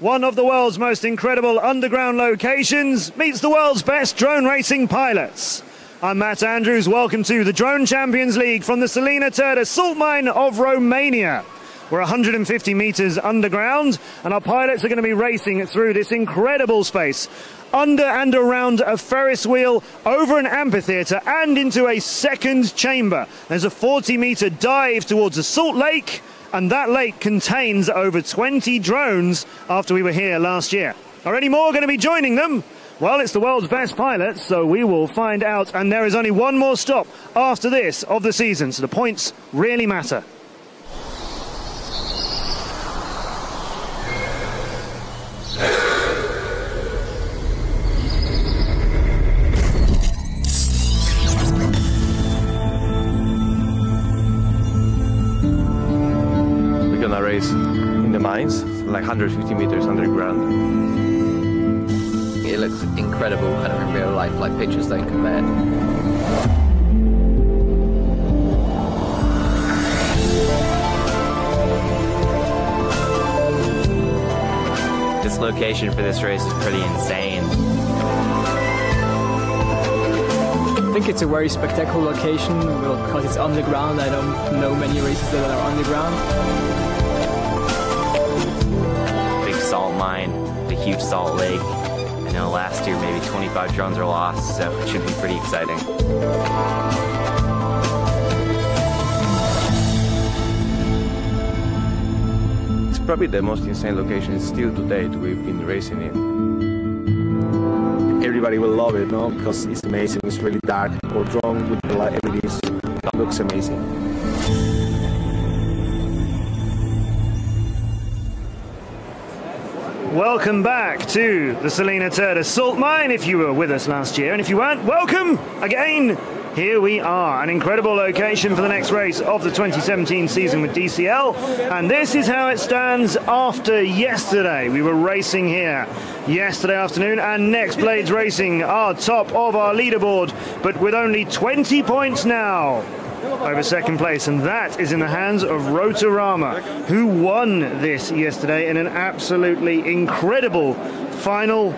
One of the world's most incredible underground locations meets the world's best drone racing pilots. I'm Matt Andrews, welcome to the Drone Champions League from the Salina Turda salt mine of Romania. We're 150 meters underground and our pilots are going to be racing through this incredible space, under and around a Ferris wheel, over an amphitheater and into a second chamber. There's a 40-meter dive towards a salt lake, and that lake contains over 20 drones after we were here last year. Are any more going to be joining them? Well, it's the world's best pilots, so we will find out. And there is only one more stop after this of the season, so the points really matter. Race in the mines, like 150 meters underground. It looks incredible, kind of in real life, like pictures don't compare. This location for this race is pretty insane. I think it's a very spectacular location because it's underground. I don't know many races that are underground. Salt mine, the huge salt lake. I know last year maybe 25 drones were lost, so it should be pretty exciting. It's probably the most insane location still to date we've been racing in. Everybody will love it, no? Because it's amazing, it's really dark, or drone with the light LEDs, it looks amazing. Welcome back to the Salina Turda salt mine if you were with us last year, and if you weren't, welcome again. Here we are, an incredible location for the next race of the 2017 season with DCL, and this is how it stands after yesterday. We were racing here yesterday afternoon, and Next Blades Racing are top of our leaderboard, but with only 20 points now over second place, and that is in the hands of Rotorama, who won this yesterday in an absolutely incredible final.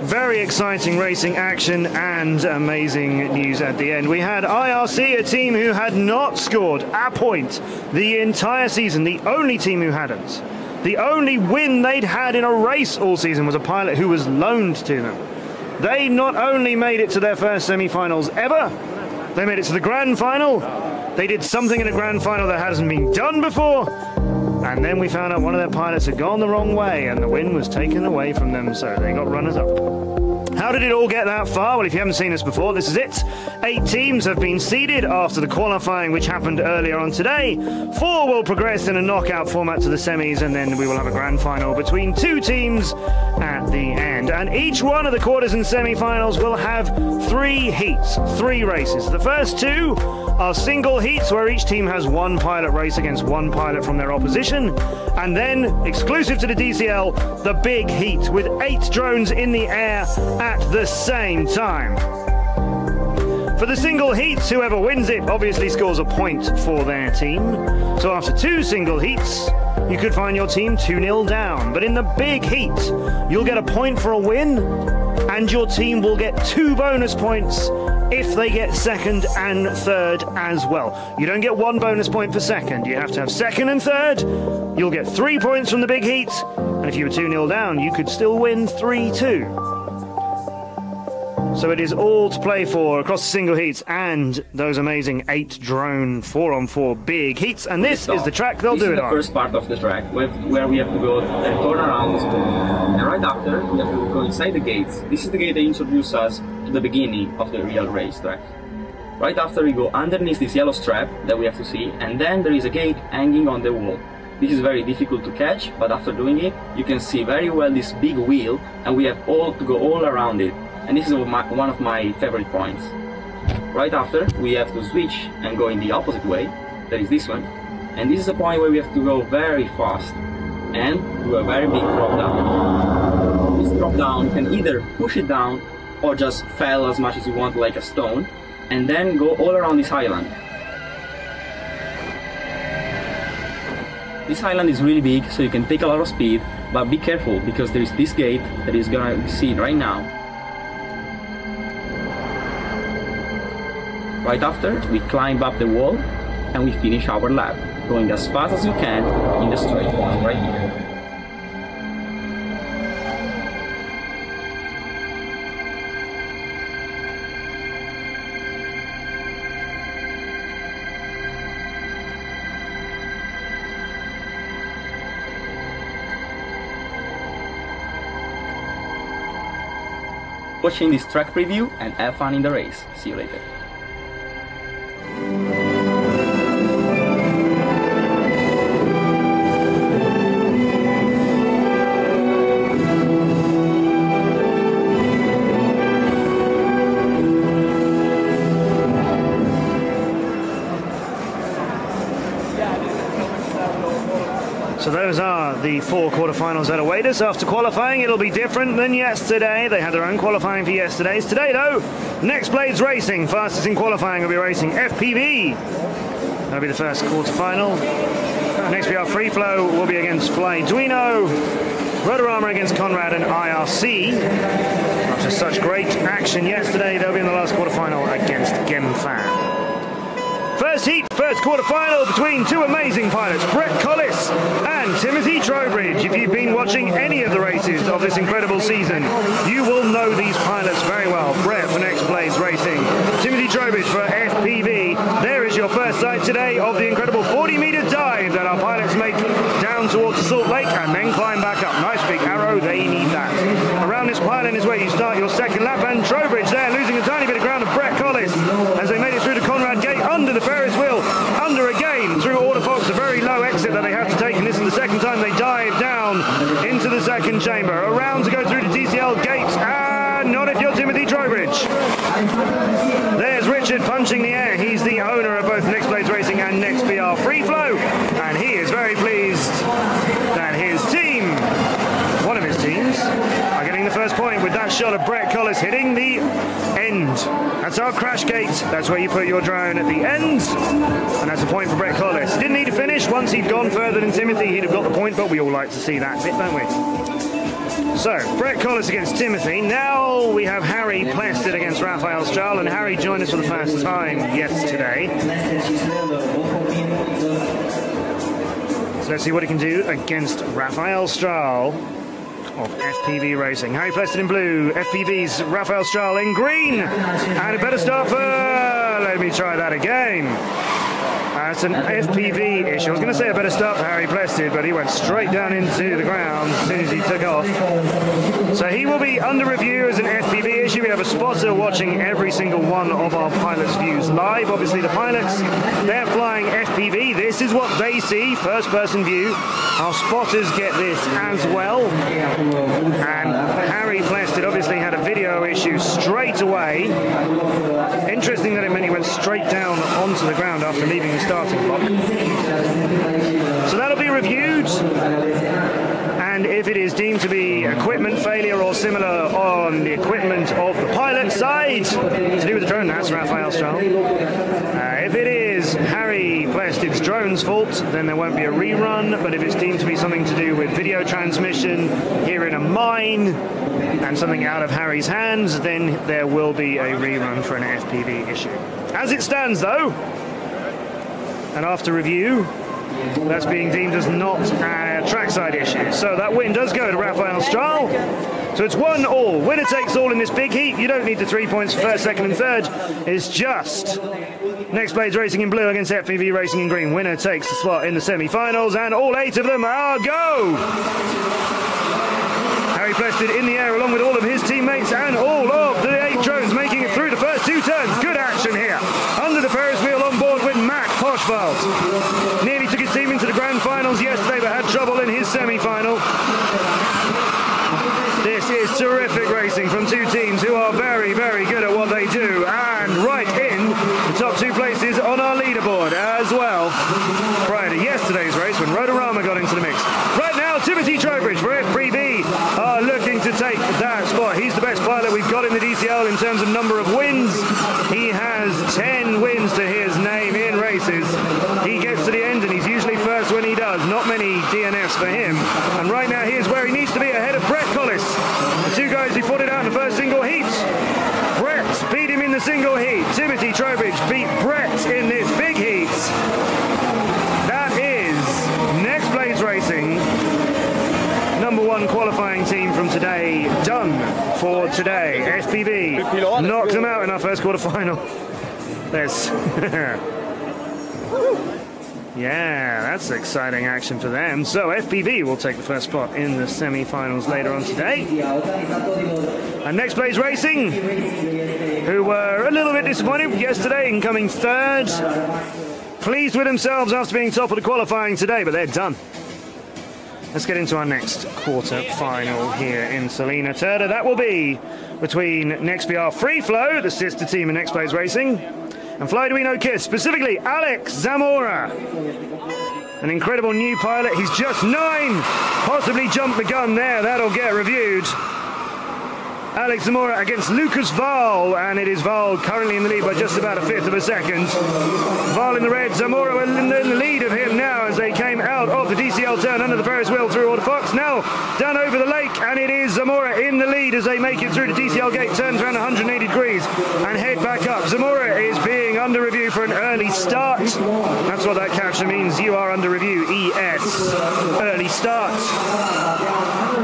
Very exciting racing action and amazing news at the end. We had IRC, a team who had not scored a point the entire season, the only team who hadn't. The only win they'd had in a race all season was a pilot who was loaned to them. They not only made it to their first semi-finals ever, they made it to the grand final. They did something in a grand final that hasn't been done before. And then we found out one of their pilots had gone the wrong way and the win was taken away from them, so they got runners-up. How did it all get that far? Well, if you haven't seen this before, this is it. 8 teams have been seeded after the qualifying, which happened earlier on today. 4 will progress in a knockout format to the semis, and then we will have a grand final between 2 teams at the end. And each one of the quarters and semi-finals will have 3 heats, 3 races. The first 2 are single heats where each team has one pilot race against one pilot from their opposition. And then, exclusive to the DCL, the big heat with 8 drones in the air at the same time. For the single heats, whoever wins it obviously scores a point for their team. So after 2 single heats, you could find your team 2-0 down. But in the big heat, you'll get a point for a win, and your team will get 2 bonus points if they get second and third as well. You don't get 1 bonus point for second. You have to have second and third. You'll get 3 points from the big heat, and if you were 2-0 down, you could still win 3-2. So it is all to play for across the single heats and those amazing 8 drone 4-on-4 big heats. And this is the track they'll do it on. This is the first part of the track where we have to go and turn around the spoon. And right after, we have to go inside the gates. This is the gate that introduces us to the beginning of the real racetrack. Right after, we go underneath this yellow strap that we have to see, and then there is a gate hanging on the wall. This is very difficult to catch, but after doing it, you can see very well this big wheel, and we have all to go all around it. And this is one of my favorite points. Right after, we have to switch and go in the opposite way, that is this one. And this is a point where we have to go very fast and do a very big drop down. This drop down can either push it down or just fall as much as you want like a stone, and then go all around this island. This island is really big, so you can take a lot of speed, but be careful because there is this gate that is gonna be seen right now. Right after, we climb up the wall and we finish our lap, going as fast as you can in the straight one right here. Watching this track preview and have fun in the race. See you later. So those are the 4 quarterfinals that await us. After qualifying, it'll be different than yesterday. They had their own qualifying for yesterday's. Today, though, Next Blades Racing, fastest in qualifying, will be racing FPV. That'll be the first quarterfinal. Next BR Free Flow will be against Flyduino. Rotorama against Conrad and IRC. After such great action yesterday, they'll be in the last quarterfinal against Gemfan. First heat, first quarterfinal between 2 amazing pilots, Brett Collis and Timothy Trowbridge. If you've been watching any of the races of this incredible season, you will know these pilots very well. Brett for Next Blades Racing, Timothy Trowbridge for FPV. There is your first sight today of the incredible 40-meter dive that our pilots make down towards the Salt Lake and then climb back up. Nice big arrow, they need that. Around this pylon is where you start your second lap, and Trowbridge there losing a tiny bit of ground to Brett Collis as they made it through the Conrad gate under the Ferris wheel, under again through Order Fox, a very low exit that they have to take, and this is the second time they dive down into the second chamber. Around to go through the DCL gate, and not if you're Timothy Trowbridge. There's Richard punching the air. He's the owner of both Next Blades Racing and Next BR Free Flow, and he is very pleased that his team, one of his teams, are getting the first point with that shot of Brett Collis hitting the end. That's our crash gate. That's where you put your drone at the end, and that's a point for Brett Collis. Didn't need to finish. Once he'd gone further than Timothy, he'd have got the point, but we all like to see that bit, don't we? So, Brett Collis against Timothy. Now we have Harry Plested against Raphael Strahl, and Harry joined us for the first time yesterday. So let's see what he can do against Raphael Strahl of FPV Racing. Harry Plested in blue, FPV's Raphael Strahl in green, and a better start for, let me try that again. That's an FPV issue. I was going to say a better start for Harry Plested, but he went straight down into the ground as soon as he took off. So he will be under review as an FPV issue. We have a spotter watching every single one of our pilots' views live. Obviously the pilots, they're flying FPV. This this is what they see, first-person view. Our spotters get this as well. And Harry Plested obviously had a video issue straight away. Interesting that it meant he went straight down onto the ground after leaving the starting block. So that'll be reviewed. And if it is deemed to be equipment failure or similar on the equipment of the pilot side, to do with the drone, that's Raphael Strahl. If it is Harry Plested's drone's fault, then there won't be a rerun. But if it's deemed to be something to do with video transmission here in a mine and something out of Harry's hands, then there will be a rerun for an FPV issue. As it stands, though, and after review, that's being deemed as not a trackside issue. So that win does go to Raphael Strahl. So it's 1-all. Winner takes all in this big heat. You don't need the 3 points for first, second, and third. It's just Next Blades Racing in blue against FPV Racing in green. Winner takes the spot in the semi-finals, and all 8 of them are go! Harry Plested in the air along with all of his teammates and all of the 8 drones making it through the first 2 turns. Good action here. Under the Ferris wheel on board with Matt Poschwald. Nearly took his team into the grand finals yesterday, but had trouble in his semi-final. This is terrific racing from 2 teams who are very, very good at what they do, and right in the top 2 places on our leaderboard as well, prior to yesterday's race when Rotorama got into the mix. Right now, Timothy Trowbridge for FPV are looking to take that spot. He's the best pilot we've got in the DCL in terms of number of wins. He has 10 wins to his name in races. He gets to the end and he's usually first when he does. Not many DNFs for him. And right now he is where he needs to be, ahead of Brett Collis. The 2 guys who fought it out in the first single heat. Brett beat him in the single heat. Timothy Trowbridge beat Brett in this big heat. That is Next Blades Racing, #1 qualifying team from today, done for today. FPV knocked them out in our first quarterfinal. There's yeah, that's exciting action for them. So FPV will take the first spot in the semi-finals later on today. And Next Blades Racing, who were a little bit disappointed yesterday in coming 3rd. Pleased with themselves after being top of the qualifying today, but they're done. Let's get into our next quarter-final here in Salina Turda. That will be between NextBR Free Flow, the sister team of Next Blades Racing, and Fly Duino Kiss, specifically Alex Zamora. An incredible new pilot. He's just 9. Possibly jumped the gun there. That'll get reviewed. Alex Zamora against Lucas Val, and it is Val currently in the lead by just about 1/5 of a second. Val in the red, Zamora in the lead of him now as they came out of the DCL turn under the Ferris wheel through Order Fox. Now down over the lake, and it is Zamora in the lead as they make it through the DCL gate, turns around 180 degrees and head back up. Zamora is being under review for an early start. That's what that caption means. You are under review, ES. Early start.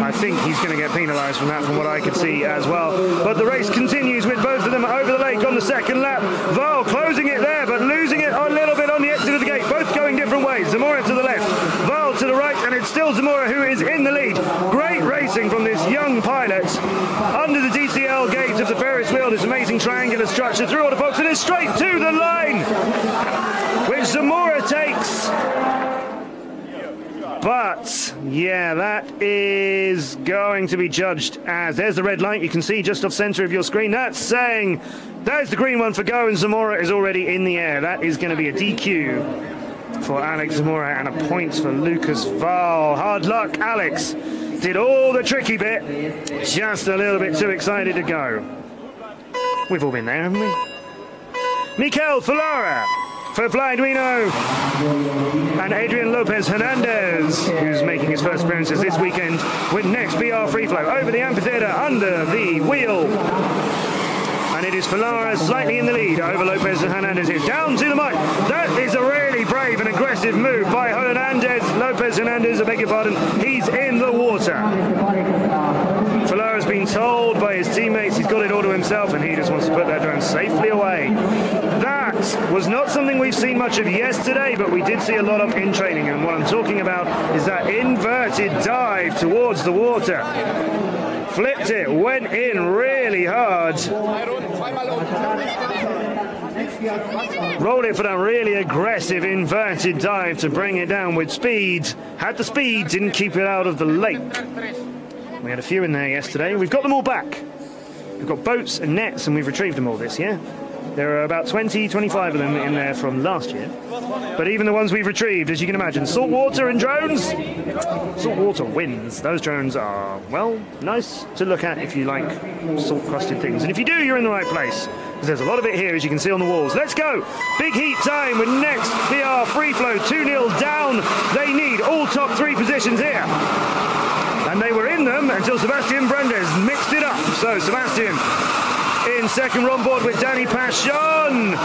I think he's going to get penalised from that, from what I could see as well. But the race continues with both of them over the lake on the second lap. Val closing it there, but losing it a little bit on the exit of the gate. Both going different ways. Zamora to the left, Val to the right, and it's still Zamora who is in the lead. Great racing from this young pilot under the DCL gate of the Ferris wheel. This amazing triangular structure through Order Fox, and is straight to the line, which Zamora takes. But, yeah, that is going to be judged as... There's the red light you can see just off centre of your screen. That's saying there's the green one for go, and Zamora is already in the air. That is going to be a DQ for Alex Zamora and a point for Lucas Val. Hard luck, Alex. Did all the tricky bit. Just a little bit too excited to go. We've all been there, haven't we? Mikel Falara for Fly Duino, and Adrian Lopez Hernandez, who's making his first appearances this weekend with NextBR Free Flow over the amphitheatre under the wheel. And it is Falara slightly in the lead over Lopez and Hernandez here. Down to the mic. That is a really brave and aggressive move by Hernandez. Lopez Hernandez, I beg your pardon. He's in the water. Falara's been told by his teammates he's got it all to himself, and he just wants to put that drone safely away. That was not something we've seen much of yesterday, but we did see a lot of in training, and what I'm talking about is that inverted dive towards the water. Flipped it, went in really hard. Rolled it for that really aggressive inverted dive to bring it down with speed. Had the speed, didn't keep it out of the lake. We had a few in there yesterday. We've got them all back. We've got boats and nets, and we've retrieved them all this year. There are about 20, 25 of them in there from last year. But even the ones we've retrieved, as you can imagine, saltwater and drones. Saltwater wins. Those drones are, well, nice to look at if you like salt-crusted things. And if you do, you're in the right place. Because there's a lot of it here, as you can see on the walls. Let's go! Big heat time with next VR free flow. 2-0 down. They need all top 3 positions here. And they were in them until Sebastian Brendes mixed it up. So Sebastian in second on board with Danny Pachon.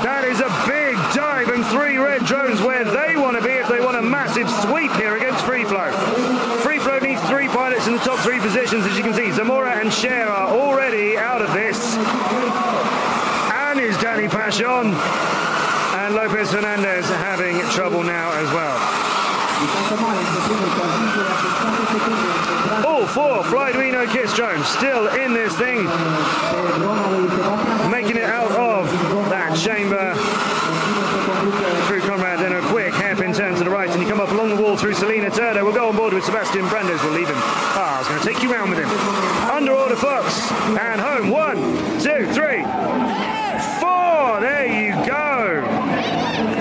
That is a big dive, and 3 red drones where they want to be if they want a massive sweep here against Free Flow. Free Flow needs 3 pilots in the top 3 positions, as you can see. Zamora and Cher are already out of this. And is Danny Pachon and Lopez Fernandez having trouble now as well. All 4 Flyduino Kiss drones still in this thing, making it out of that chamber through Conrad, then a quick hairpin turn to the right, and you come up along the wall through Salina Turda. We'll go on board with Sebastian Brendes. We'll leave him. I was going to take you round with him. Under order Fox and home. 1, 2, 3, 4. There you go.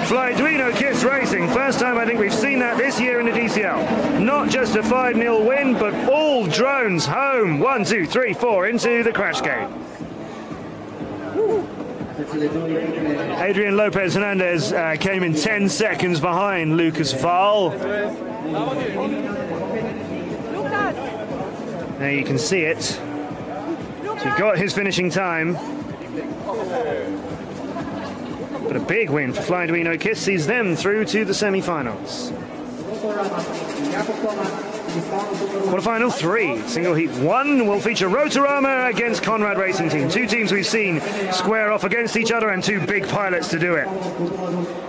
Flyduino Kiss Racing. First time I think we've seen that this year in the DCL. Not just a 5-0 win, but all drones home. 1, 2, 3, 4 into the crash gate. Adrian Lopez Hernandez came in 10 seconds behind Lucas Val. There you can see it. So he got his finishing time. But a big win for Flyduino Kiss sees them through to the semi-finals. Quarterfinal 3, single heat 1 will feature Rotorama against Conrad Racing Team. 2 teams we've seen square off against each other, and 2 big pilots to do it.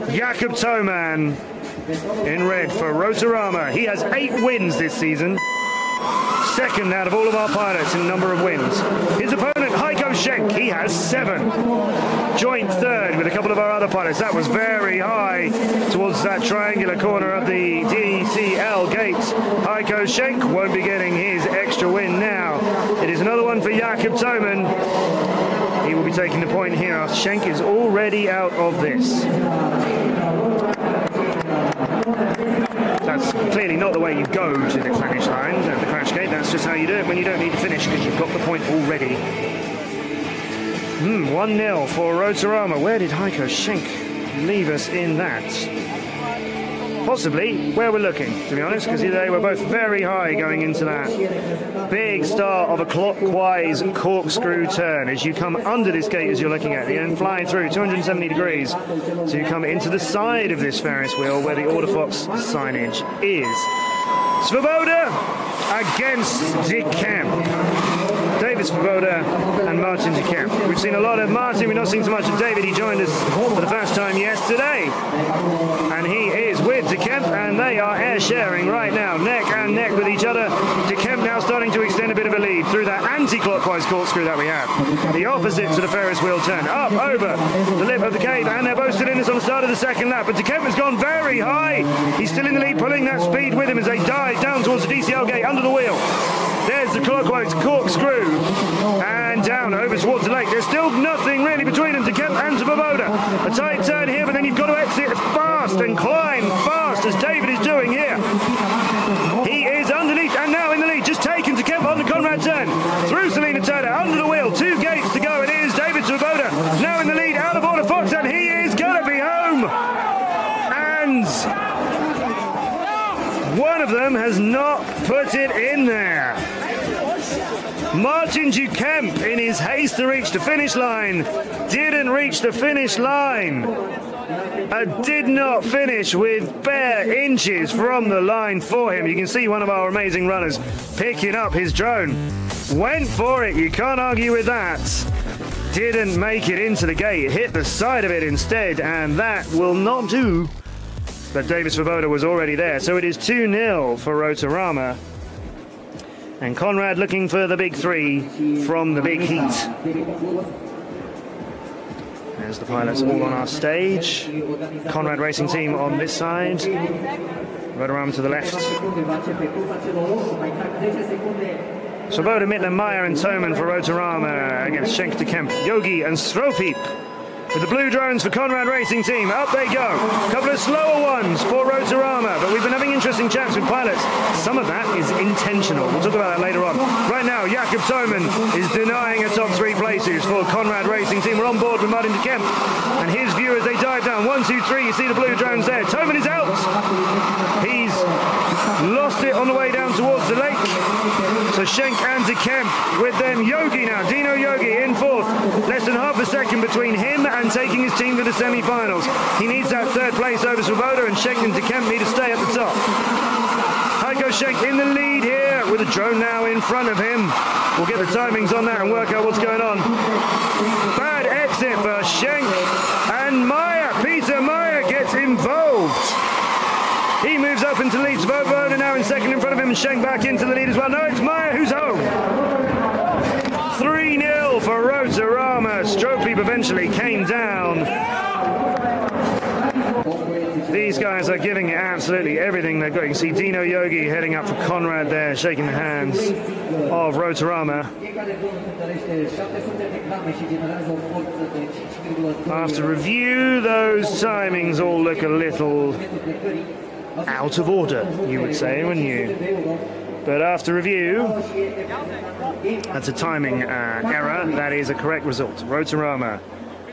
Jakob Thoman in red for Rotorama. He has 8 wins this season. Second out of all of our pilots in number of wins. His opponent, Heiko Schenk, he has 7. Joint third with a couple of our other pilots. That was very high towards that triangular corner of the DCL gates. Heiko Schenk won't be getting his extra win now. It is another one for Jakob Thoman. He will be taking the point here. Schenk is already out of this. That's clearly not the way you go to the finish line at the crash gate. That's just how you do it when you don't need to finish, because you've got the point already. 1-0 for Rotorama. Where did Heiko Schenk leave us in that? Possibly where we're looking, to be honest, because they were both very high going into that big start of a clockwise corkscrew turn as you come under this gate as you're looking at it, and flying through 270 degrees to come into the side of this Ferris wheel where the Order Fox signage is. Svoboda against De Camp. David Svoboda and Martin De Camp. We've seen a lot of Martin, we've not seen so much of David. He joined us for the first time yesterday. And he is with De Camp, and they are air sharing right now, neck and neck with each other. De Camp now starting to extend a bit of a lead through that anti-clockwise corkscrew that we have. The opposite to the Ferris wheel turn, up over the lip of the cave, and they're both still in this on the start of the second lap. But De Camp has gone very high. He's still in the lead, pulling that speed with him as they dive down towards the DCL gate under the wheel. There's the clockwise corkscrew, and down over towards the lake. There's still nothing really between them, De Camp and Svoboda. A tight turn here, but then you've got to exit fast and climb fast, as David is doing here. He is underneath and now in the lead, just taken De Camp on the Conrad turn. Through Salina Turda, under the wheel, 2 gates to go. It is David Svoboda now in the lead, out of Order Fox, and he is going to be home. And one of them has not put it in there. Martin De Camp, in his haste to reach the finish line, didn't reach the finish line. Did not finish with bare inches from the line for him. You can see one of our amazing runners picking up his drone. Went for it, you can't argue with that. Didn't make it into the gate, hit the side of it instead, and that will not do. But David Svoboda was already there, so it is 2-0 for Rotorama. And Conrad looking for the big 3 from the big heat. There's the pilots all on our stage. Conrad Racing Team on this side. Rotorama to the left. Svoboda, Mittler, Meyer and Toman for Rotorama against Schenk de Kemp, Yogi and Stropeep. With the blue drones for Conrad Racing Team, up they go. A couple of slower ones for Rotorama, but we've been having interesting chats with pilots. Some of that is intentional. We'll talk about that later on. Right now, Jakob Toman is denying a top 3 places for Conrad Racing Team. We're on board with Martin de Kemp, and his view as they dive down. 1, 2, 3, you see the blue drones there. Toman is out. He's lost it on the way down towards the lake. So Schenk and de Kemp with them. Yogi now, Dino Yogi in 4th. Less than half a second between him and taking his team to the semi-finals. He needs that 3rd place over Svoboda, and Schenk and de Kemp need to stay at the top. Heiko Schenk in the lead here with a drone now in front of him. We'll get the timings on that and work out what's going on. Bad exit for Schenk, and Meyer, Peter Meyer gets involved. He moves up into the lead. Svoboda now in 2nd in front of him, and Schenk back into the lead as well. No, it's Meyer who's home. 3-0 for Rotorama. Stropeep eventually came down. These guys are giving it absolutely everything they've got. You can see Dino Yogi heading up for Conrad there, shaking the hands of Rotorama. After review, those timings all look a little out of order, you would say, wouldn't you? But after review, that's a timing error. That is a correct result. Rotorama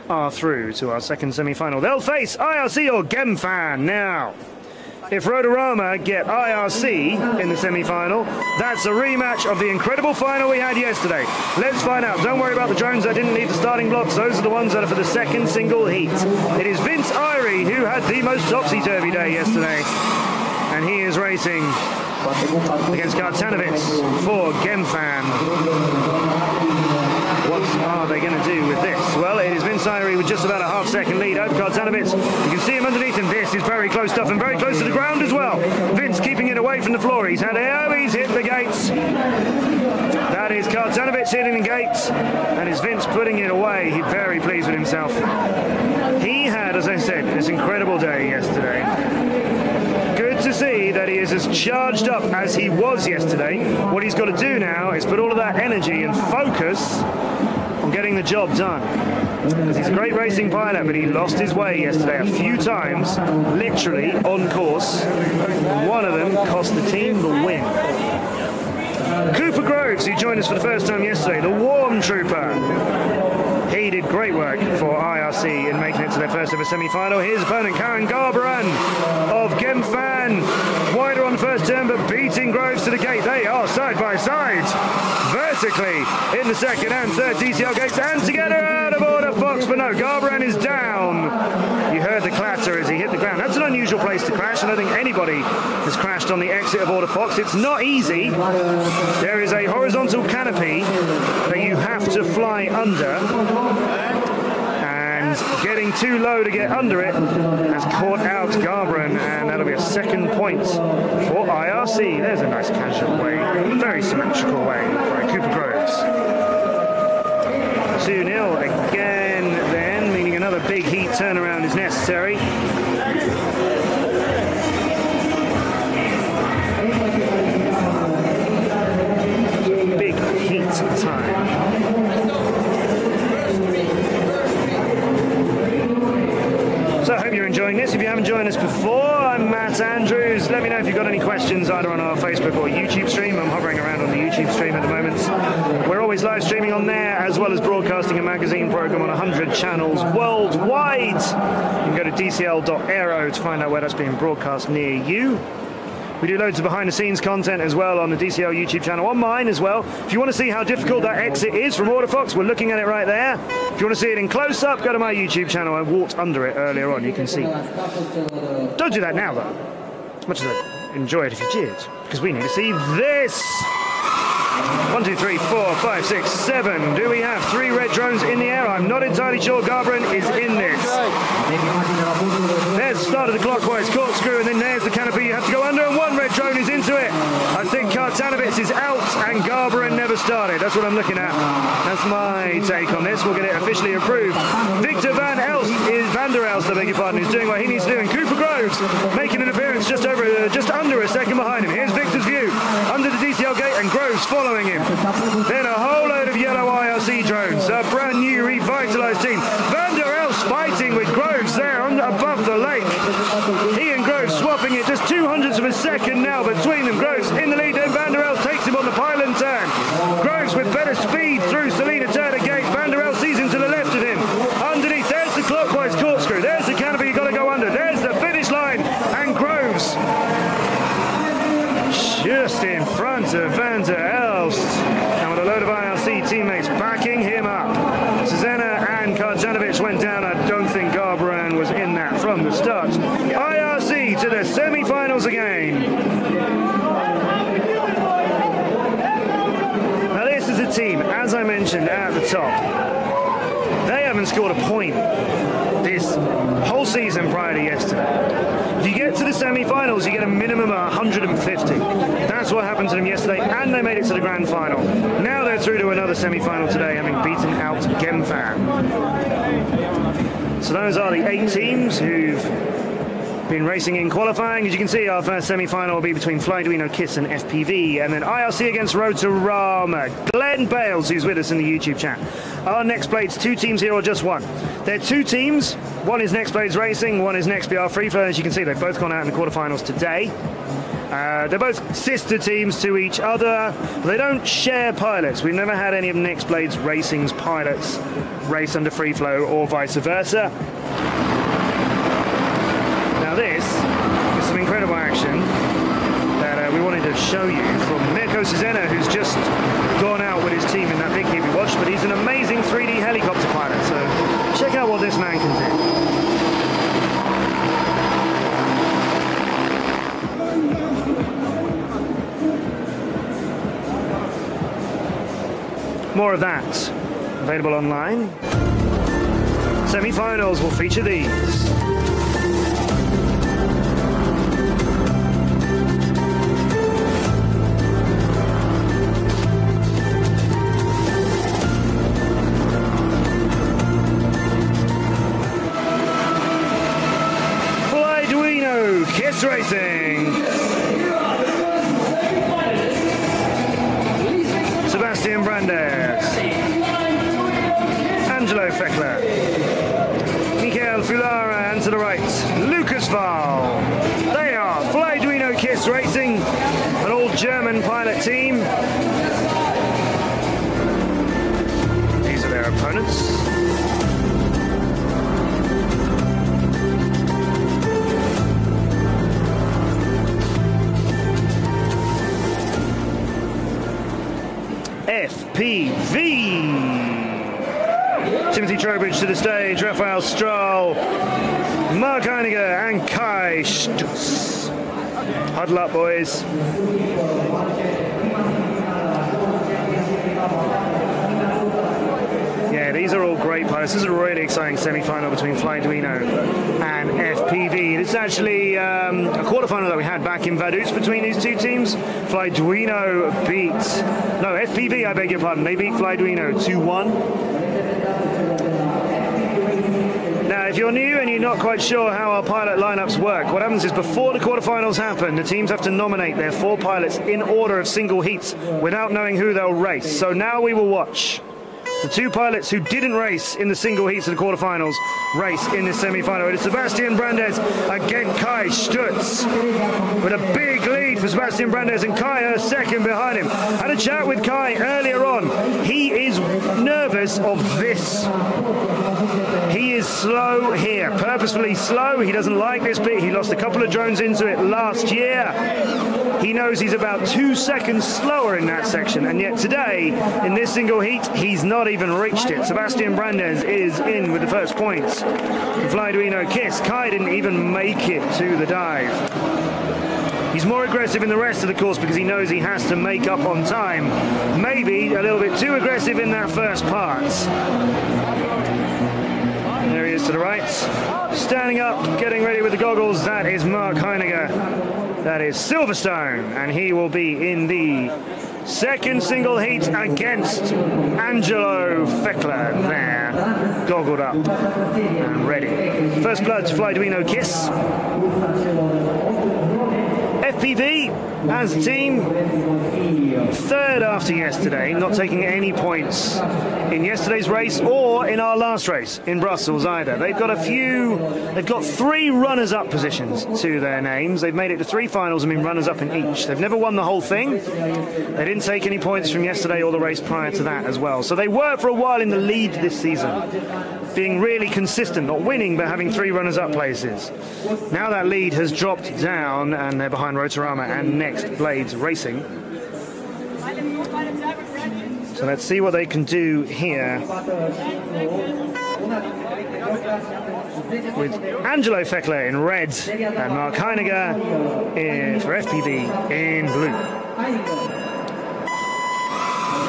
are through to our 2nd semi-final. They'll face IRC or Gemfan now. If Rotorama get IRC in the semi-final, that's a rematch of the incredible final we had yesterday. Let's find out. Don't worry about the drones that didn't leave the starting blocks. Those are the ones that are for the 2nd single heat. It is Vince Irie who had the most topsy-turvy day yesterday, and he is racing against Gartanovitz for Gemfan. What are they going to do with this? Well, it is Vince Irie with just about a half-second lead over Gartanovitz. You can see him underneath him. This is very close stuff and very close to the ground as well. Vince keeping it away from the floor. He's hit the gates. That is Gartanovitz hitting the gates, and is Vince putting it away. He's very pleased with himself. He had, as I said, this incredible day yesterday. Good to see that he is as charged up as he was yesterday. What he's got to do now is put all of that energy and focus on getting the job done. Because he's a great racing pilot, but he lost his way yesterday a few times, literally on course. One of them cost the team the win. Cooper Groves, who joined us for the first time yesterday, the warm trooper. He did great work for IRC in making it to their first ever semi-final. His opponent, Karen Garbaran of Gemfan, wider on the first turn, but beating Groves to the gate. They are side by side, vertically in the 2nd and 3rd DCL gates, and together out of order Fox, but no, Garbaran is down. You heard the clatter as he hit the ground. That's an unusual place to crash. I don't think anybody has crashed on the exit of Order Fox. It's not easy. There is a horizontal canopy that you have to fly under, and getting too low to get under it has caught out Garbaran, and that'll be a 2nd point for IRC. There's a nice casual way, very symmetrical way for Cooper Groves. 2-0 again then, meaning another big heat turnaround is necessary. Big heat time. So I hope you're enjoying this. If you haven't joined us before, I'm Matt Andrews. Let me know if you've got any questions either on our Facebook or YouTube stream. I'm hovering around on the YouTube stream at the moment. We're always live streaming on there, as well as broadcasting a magazine program on 100 channels worldwide. You can go to dcl.aero to find out where that's being broadcast near you. We do loads of behind-the-scenes content as well on the DCL YouTube channel, on mine as well. If you want to see how difficult that exit is from Order Fox, we're looking at it right there. If you want to see it in close-up, go to my YouTube channel. I walked under it earlier on, you can see. Don't do that now, though. As much as I'd enjoy it if you did, because we need to see this. 1, 2, 3, 4, 5, 6, 7. Do we have 3 red drones in the air? I'm not entirely sure. Garbrandt is in this. There's the start of the clockwise corkscrew, and then there's the canopy you have to go under, and 1 red drone is into it. I think Kartanovitz is out, and Garbrandt never started. That's what I'm looking at. That's my take on this. We'll get it officially approved. Victor Van der Elst, I beg your pardon, is doing what he needs to do, and Cooper Groves making an appearance just under a second behind him. Here's Victor's view under the DCL gate, and Groves following him. Then a whole load of yellow IRC drones, a brand new revitalised team. Van der Elst fighting with Groves there above the lake. He and Groves swapping it, just 200ths of a second now between them. Groves in the lead, then Van der Elst takes him on the pylon turn. Groves with better speed through Salina Turda gate. Van der Elst sees him to the left of him. Underneath, there's the clockwise corkscrew. There's the canopy you've got to go under. There's the finish line, and Groves just in front of Van der Elst, and with a load of IRC teammates backing him up. Cesena and Kartanovitz went down. I don't think Garbrandt was in that from the start. IRC to the semi-finals again. Now this is a team, as I mentioned at the top, they haven't scored a point this whole season prior to yesterday. If you get to the semi-finals, you get a minimum of 150. That's what happened to them yesterday, and they made it to the grand final. Now they're through to another semi-final today, having beaten out Genfan. So those are the 8 teams who've been racing in qualifying. As you can see, our first semi-final will be between Flyduino, Kiss and FPV, and then IRC against Rotorama. Glenn Bales, who's with us in the YouTube chat. Our Next Blades 2 teams here, or just 1? They're 2 teams. One is Next Blades Racing, one is Next BR Free Flow. As you can see, they've both gone out in the quarterfinals today. They're both sister teams to each other, but they don't share pilots. We've never had any of Next Blades Racing's pilots race under Free Flow or vice versa. This is some incredible action that we wanted to show you from Mirko Cesena, who's just gone out with his team in that big heat we watched, but he's an amazing 3D helicopter pilot, so check out what this man can do. More of that available online. Semi-finals will feature these. Kiss Racing. Sebastian Brandes. Angelo Feckler. Mikael Fulara, and to the right, Lucas Wahl. They are Flyduino Kiss Racing, an all-German pilot team. These are their opponents. FPV. Timothy Trowbridge to the stage, Raphael Strahl, Mark Heiniger and Kai Stutz. Huddle up, boys. Yeah, these are all great pilots. This is a really exciting semi-final between Flyduino and FPV. It's actually a quarterfinal that we had back in Vaduz between these 2 teams. Flyduino beat... No, FPV, I beg your pardon. They beat Flyduino 2-1. Now, if you're new and you're not quite sure how our pilot lineups work, what happens is before the quarterfinals happen, the teams have to nominate their 4 pilots in order of single heats without knowing who they'll race. So now we will watch the 2 pilots who didn't race in the single heats of the quarterfinals race in the semi-final. It is Sebastian Brandes against Kai Stutz, with a big lead for Sebastian Brandes, and Kai a second behind him. Had a chat with Kai earlier on. He is nervous of this. He is slow here, purposefully slow. He doesn't like this bit. He lost a couple of drones into it last year. He knows he's about 2 seconds slower in that section, and yet today, in this single heat, he's not even reached it. Sebastian Brandes is in with the first points. The Flyduino Kiss. Kai didn't even make it to the dive. He's more aggressive in the rest of the course because he knows he has to make up on time. Maybe a little bit too aggressive in that first part. There he is to the right. Standing up, getting ready with the goggles. That is Mark Heiniger. That is Silverstone. And he will be in the second single heat against Angelo Fekler there, goggled up and ready. First blood to Flyduino Kiss. FPV as a team, third after yesterday, not taking any points in yesterday's race or in our last race in Brussels either. They've got three runners-up positions to their names. They've made it to 3 finals and been runners-up in each. They've never won the whole thing. They didn't take any points from yesterday or the race prior to that as well. So they were for a while in the lead this season, being really consistent, not winning, but having 3 runners-up places. Now that lead has dropped down and they're behind Rotorama and Next Blades Racing. So let's see what they can do here with Angelo Fekler in red and Mark Heiniger for FPV in blue.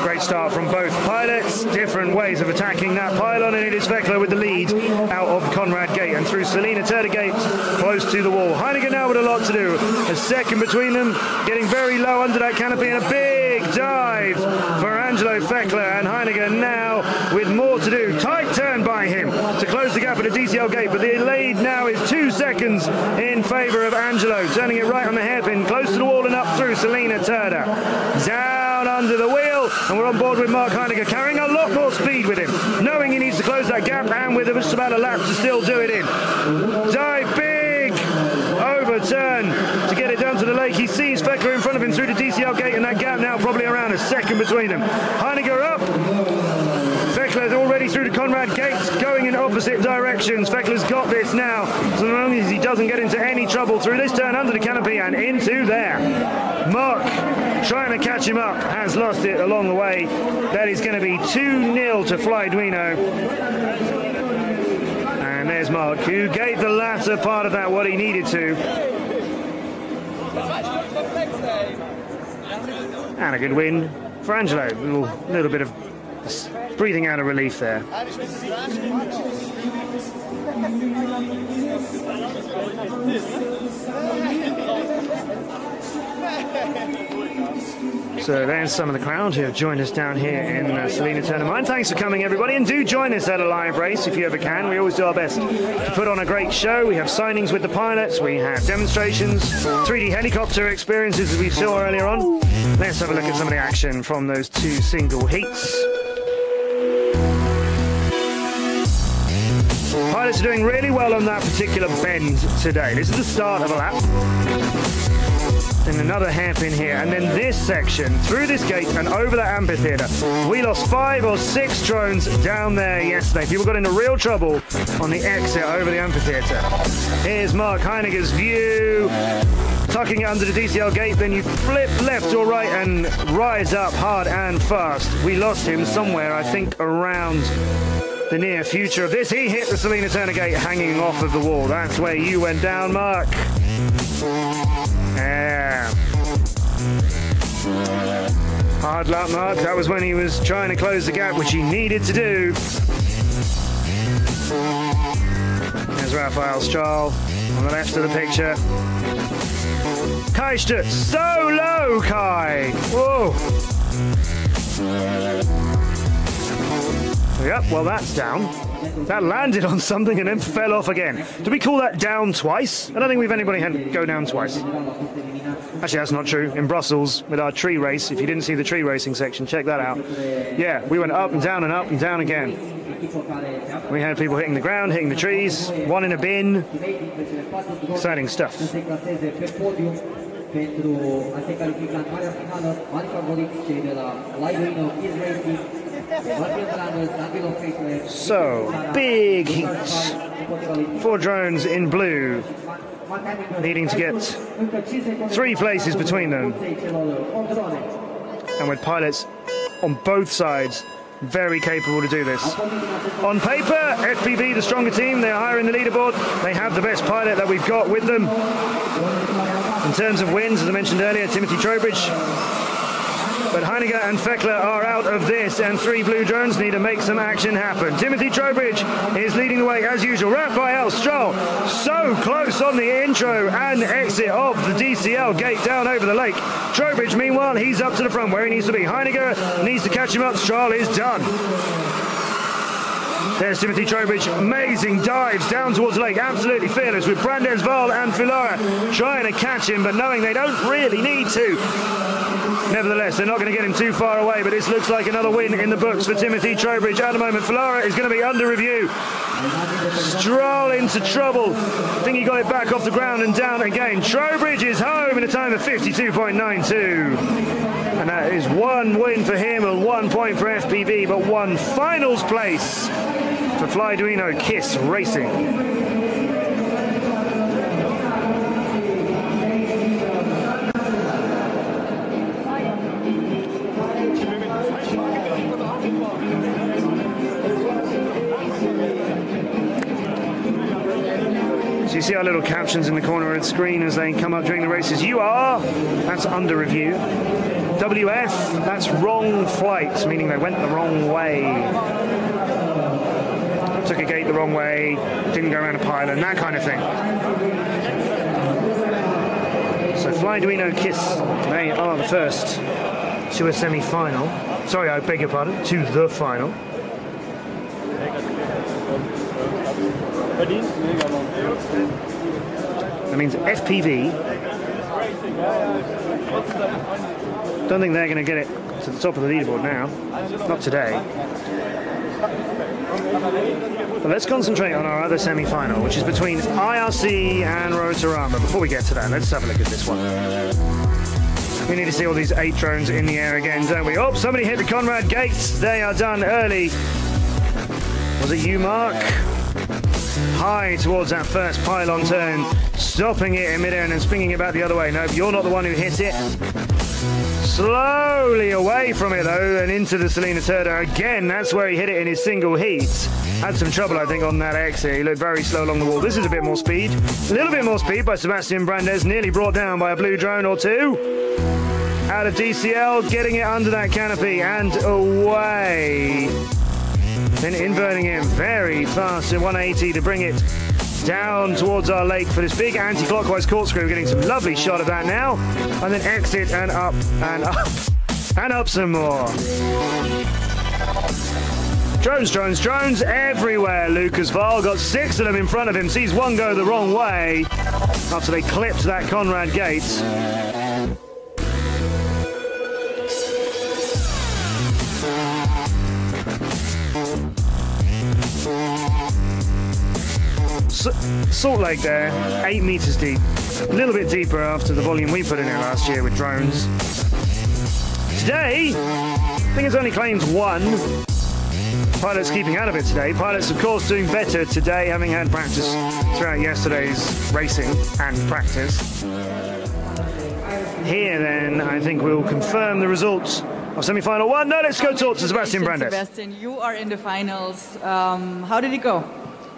Great start from both pilots, different ways of attacking that pylon, and it is Fekler with the lead out of Conrad Gate and through Salina Turda Gate, close to the wall. Heiniger now with a lot to do. A second between them, getting very low under that canopy, and a big dive for Angelo Fekler, and Heiniger now with more to do. Tight turn by him to close the gap at the DCL Gate, but the lead now is 2 seconds in favour of Angelo, turning it right on the hairpin, close to the wall and up through Salina Turda. Down under the wheel, and we're on board with Mark Heiniger, carrying a lot more speed with him, knowing he needs to close that gap, and with just about a lap to still do it in. Dive, big overturn to get it down to the lake. He sees Fekler in front of him through the DCL Gate, and that gap now probably around a second between them. Heiniger up. Fekler's already through to Conrad Gates, going in opposite directions. Fekler's got this now, so long as he doesn't get into any trouble through this turn under the canopy and into there. Mark, trying to catch him up, has lost it along the way. That is going to be 2-0 to Flyduino. And there's Mark, who gave the latter part of that what he needed to. And a good win for Angelo. A little bit of breathing out of relief there. So there's some of the crowd who have joined us down here in Salina Turda Mine. Thanks for coming, everybody, and do join us at a live race if you ever can. We always do our best to put on a great show. We have signings with the pilots, we have demonstrations, 3D helicopter experiences as we saw earlier on. Let's have a look at some of the action from those 2 single heats. Pilots are doing really well on that particular bend today. This is the start of a lap. And another hairpin here, and then this section through this gate and over that amphitheatre. We lost 5 or 6 drones down there yesterday. People got into real trouble on the exit over the amphitheatre. Here's Mark Heiniger's view, tucking it under the DCL Gate, then you flip left or right and rise up hard and fast. We lost him somewhere, I think, around the near future of this. He hit the Salina Turda Gate hanging off of the wall. That's where you went down, Mark. Yeah. Hard luck, Mark. That was when he was trying to close the gap, which he needed to do. There's Raphael Strahl on the left of the picture. Kai stood so low, Kai. Whoa. Yep, well, that's down. That landed on something and then fell off again. Do we call that down twice? I don't think we've anybody had go down twice. Actually, that's not true. In Brussels, with our tree race, if you didn't see the tree racing section, check that out. Yeah, we went up and down again. We had people hitting the ground, hitting the trees, one in a bin. Exciting stuff. So, big heats. 4 drones in blue, needing to get 3 places between them. And with pilots on both sides, very capable to do this. On paper, FPV, the stronger team, they're higher in the leaderboard. They have the best pilot that we've got with them. In terms of wins, as I mentioned earlier, Timothy Trowbridge. But Heiniger and Feckler are out of this, and 3 blue drones need to make some action happen. Timothy Trowbridge is leading the way as usual. Raphael Stroll so close on the intro and exit of the DCL gate down over the lake. Trowbridge, meanwhile, he's up to the front where he needs to be. Heiniger needs to catch him up. Stroll is done. There's Timothy Trowbridge, amazing dives down towards the lake, absolutely fearless with Brandes Wahl and Fulara trying to catch him, but knowing they don't really need to. Nevertheless, they're not going to get him too far away, but this looks like another win in the books for Timothy Trowbridge. At the moment, Fulara is going to be under review. Stroll into trouble. I think he got it back off the ground and down again. Trowbridge is home in a time of 52.92. And that is 1 win for him and 1 point for FPV, but 1 finals place for Flyduino Kiss Racing. So you see our little captions in the corner of the screen as they come up during the races. UR, that's under review. WF, that's wrong flight, meaning they went the wrong way. Took a gate the wrong way, didn't go around a pylon, that kind of thing. So Flyduino Kiss, they are the first to a semi-final. Sorry, I beg your pardon, to the final. That means FPV. Don't think they're going to get it to the top of the leaderboard now. Not today. But let's concentrate on our other semi-final, which is between IRC and Rotorama. Before we get to that, let's have a look at this one. We need to see all these 8 drones in the air again, don't we? Oh, somebody hit the Conrad gates. They are done early. Was it you, Mark? High towards that first pylon turn, stopping it in midair and then spinning it back the other way. Nope, you're not the one who hit it. Slowly away from it though, and into the Salina Turda again. That's where he hit it in his single heat. Had some trouble, I think, on that exit. He looked very slow along the wall. This is a bit more speed. A little bit more speed by Sebastian Brandes, nearly brought down by a blue drone or 2. Out of DCL, getting it under that canopy and away. Then inverting it very fast in 180 to bring it down towards our lake for this big anti-clockwise corkscrew. Getting some lovely shot of that now. And then exit and up and up and up some more. Drones, drones, drones everywhere. Lucas Wahl got 6 of them in front of him. Sees one go the wrong way after they clipped that Conrad gate. Salt Lake there, 8 meters deep. A little bit deeper after the volume we put in it last year with drones. Today, I think it's only claimed 1. Pilots keeping out of it today. Pilots, of course, doing better today, having had practice throughout yesterday's racing and practice. Here, then, I think we'll confirm the results of semi-final 1. No, let's go talk to Sebastian Brandes. Sebastian, you are in the finals. How did it go?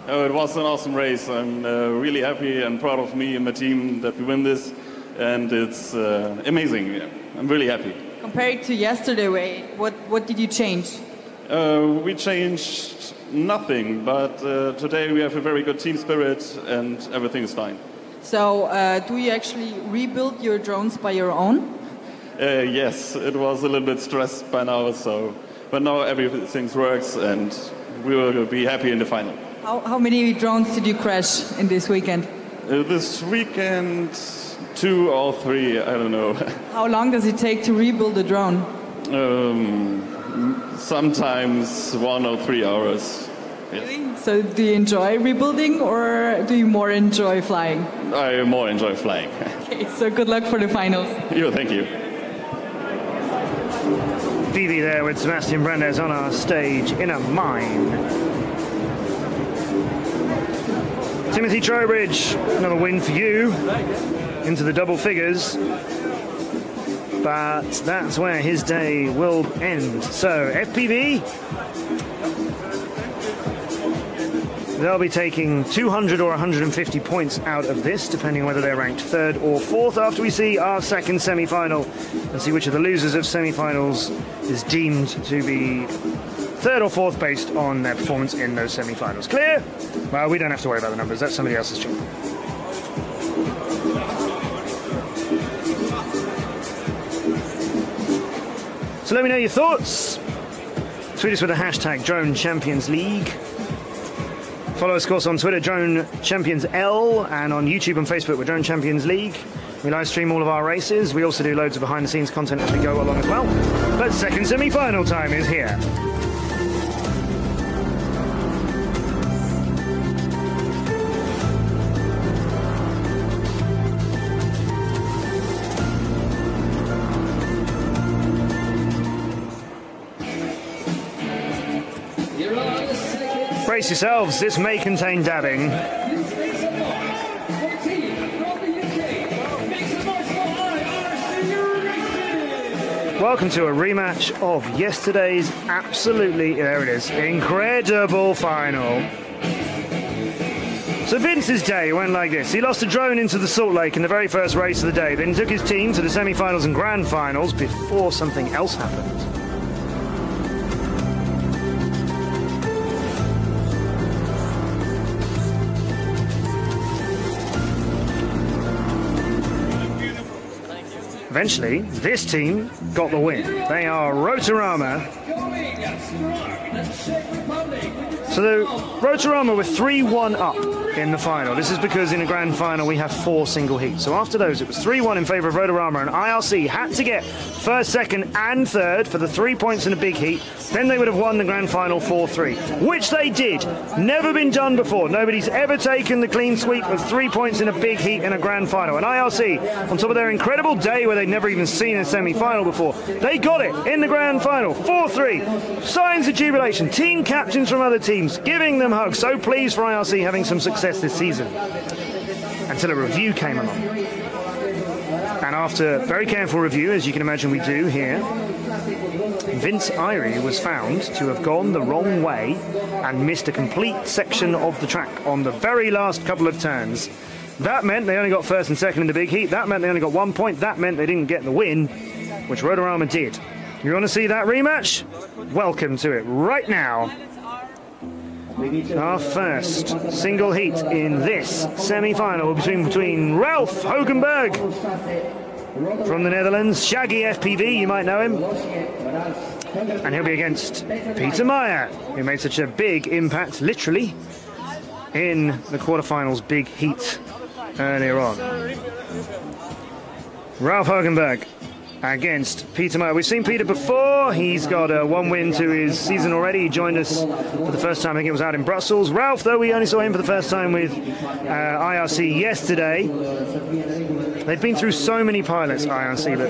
Oh, it was an awesome race. I'm really happy and proud of me and my team that we win this, and it's amazing. I'm really happy. Compared to yesterday, what did you change? We changed nothing, but today we have a very good team spirit and everything is fine. So, do you actually rebuild your drones by your own? Yes, it was a little bit stressed by now, but now everything works and we will be happy in the final. How many drones did you crash in this weekend? This weekend, 2 or 3, I don't know. How long does it take to rebuild a drone? Sometimes 1 or 3 hours. Yes. Really? So do you enjoy rebuilding or do you more enjoy flying? I more enjoy flying. Okay, so good luck for the finals. Thank you. Vivi there with Sebastian Brandes on our stage in a mine. Timothy Trowbridge, another win for you, into the double figures. But that's where his day will end. So, FPV. They'll be taking 200 or 150 points out of this, depending on whether they're ranked 3rd or 4th, after we see our second semi-final and see which of the losers of semi-finals is deemed to be 3rd or 4th based on their performance in those semi-finals. Clear? Well, we don't have to worry about the numbers. That's somebody else's job. So let me know your thoughts. Tweet us with the hashtag Drone Champions League. Follow us, of course, on Twitter, Drone Champions L, and on YouTube and Facebook, we're Drone Champions League. We live stream all of our races. We also do loads of behind-the-scenes content as we go along as well. But second semi-final time is here. Brace yourselves, this may contain dabbing. Welcome to a rematch of yesterday's absolutely, there it is, incredible final. So Vince's day went like this. He lost a drone into the Salt Lake in the very first race of the day, then took his team to the semi-finals and grand finals before something else happened. Eventually, this team got the win. They are Rotorama. So the Rotorama were 3-1 up in the final. This is because in a grand final we have 4 single heats. So after those, it was 3-1 in favour of Rotorama, and IRC had to get 1st, 2nd and 3rd for the 3 points in a big heat. Then they would have won the grand final 4-3, which they did. Never been done before. Nobody's ever taken the clean sweep of 3 points in a big heat in a grand final. And IRC, on top of their incredible day where they'd never even seen a semi-final before, they got it in the grand final, 4-3. Signs of jubilation. Team captains from other teams giving them hugs. So pleased for IRC having some success this season. Until a review came along. And after very careful review, as you can imagine we do here, Vince Irie was found to have gone the wrong way and missed a complete section of the track on the very last couple of turns. That meant they only got 1st and 2nd in the big heat. That meant they only got 1 point. That meant they didn't get the win, which Rotorama did. You want to see that rematch? Welcome to it right now. Our first single heat in this semi-final between Ralph Hogenberg from the Netherlands, Shaggy FPV, you might know him, and he'll be against Peter Meyer, who made such a big impact, literally, in the quarterfinals big heat earlier on. Ralph Hogenberg against Peter Meyer. We've seen Peter before. He's got 1 win to his season already. He joined us for the first time, I think it was out in Brussels. Ralph, though, we only saw him for the first time with IRC yesterday. They've been through so many pilots, IRC, but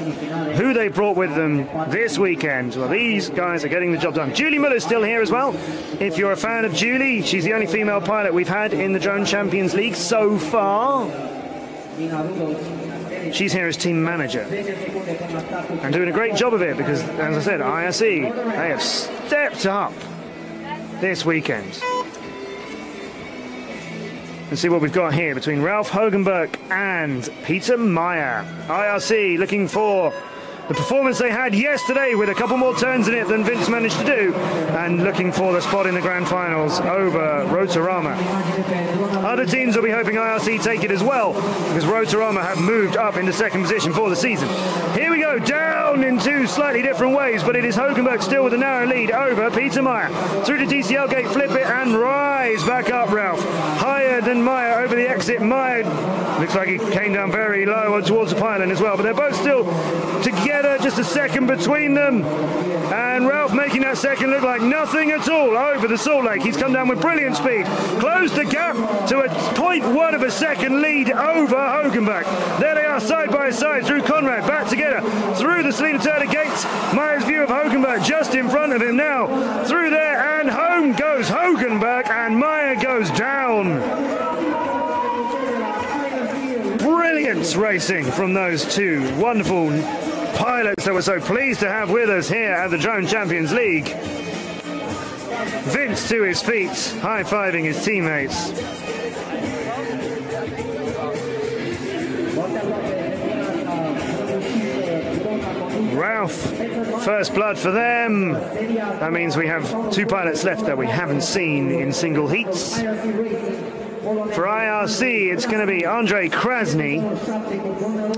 who they brought with them this weekend, well, these guys are getting the job done. Julie Muller's still here as well. If you're a fan of Julie, she's the only female pilot we've had in the Drone Champions League so far. She's here as team manager and doing a great job of it because, as I said, IRC, they have stepped up this weekend. Let's see what we've got here between Ralph Hogenberg and Peter Meyer. IRC looking for the performance they had yesterday with a couple more turns in it than Vince managed to do, and looking for the spot in the grand finals over Rotorama. Other teams will be hoping IRC take it as well, because Rotorama have moved up into 2nd position for the season. Here we go, down in 2 slightly different ways, but it is Hogenberg still with a narrow lead over Peter Meyer. Through the DCL gate, flip it and rise back up, Ralph. Higher than Meyer over the exit. Meyer looks like he came down very low towards the pylon as well, but they're both still together, just a second between them. And Ralph making that second look like nothing at all over the Salt Lake. He's come down with brilliant speed. Closed the gap to a 0.1 of a second lead over Hogenberg. There they are side by side through Conrad, back together through the Salina Turda gates. Meyer's view of Hogenberg just in front of him now. Through there, and home goes Hogenberg, and Meyer goes down. Brilliant racing from those two wonderful pilots that we're so pleased to have with us here at the Drone Champions League. Vince to his feet, high-fiving his teammates. Ralph, first blood for them. That means we have 2 pilots left that we haven't seen in single heats. For IRC, it's going to be Andre Krasny,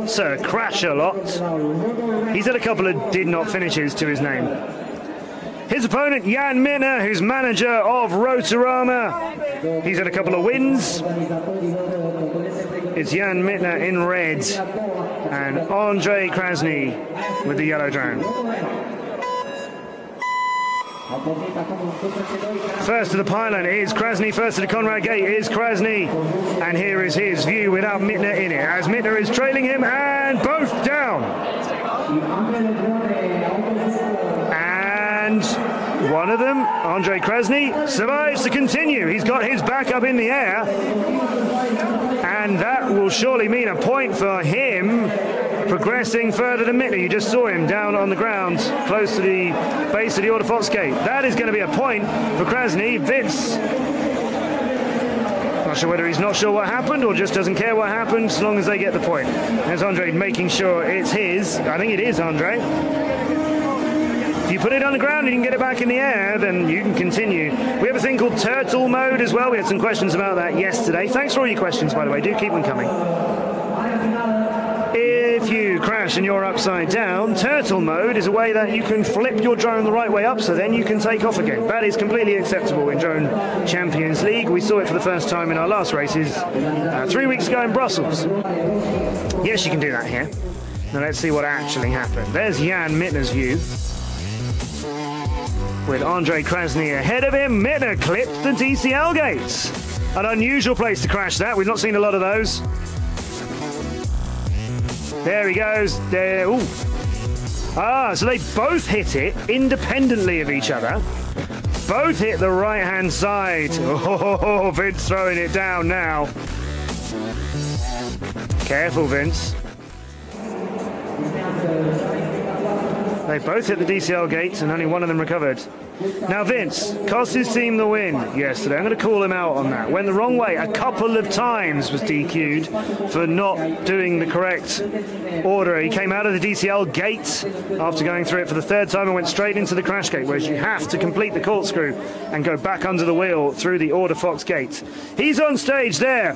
Sir Crash-A-Lot. He's had a couple of did not finishes to his name. His opponent, Jan Mittner, who's manager of Rotorama. He's had a couple of wins. It's Jan Mittner in red and Andre Krasny with the yellow drone. First to the pylon is Krasny, first to the Conrad gate is Krasny, and here is his view without Mittner in it, as Mittner is trailing him, and both down. And one of them, Andre Krasny, survives to continue. He's got his back up in the air, and that will surely mean a point for him, progressing further than Mittner. You just saw him down on the ground, close to the base of the Order Fox gate. That is going to be a point for Krasny. Vince, not sure whether he's not sure what happened or just doesn't care what happened, as long as they get the point. There's Andre making sure it's his. I think it is Andre. If you put it on the ground and you can get it back in the air, then you can continue. We have a thing called turtle mode as well. We had some questions about that yesterday. Thanks for all your questions, by the way. Do keep them coming. If you crash and you're upside down, turtle mode is a way that you can flip your drone the right way up, so then you can take off again. That is completely acceptable in Drone Champions League. We saw it for the first time in our last races 3 weeks ago in Brussels. Yes, you can do that here. Now let's see what actually happened. There's Jan Mittner's view, with Andre Krasny ahead of him. Mittner clipped the DCL gates. An unusual place to crash that. We've not seen a lot of those. There he goes. There. Ooh. Ah, so they both hit it independently of each other. Both hit the right-hand side. Oh, Vince throwing it down now. Careful, Vince. They both hit the DCL gates and only one of them recovered. Now Vince cost his team the win yesterday. I'm going to call him out on that. Went the wrong way a couple of times, was DQ'd for not doing the correct order. He came out of the DCL gate after going through it for the 3rd time and went straight into the crash gate, whereas you have to complete the corkscrew and go back under the wheel through the Order Fox gate. He's on stage there,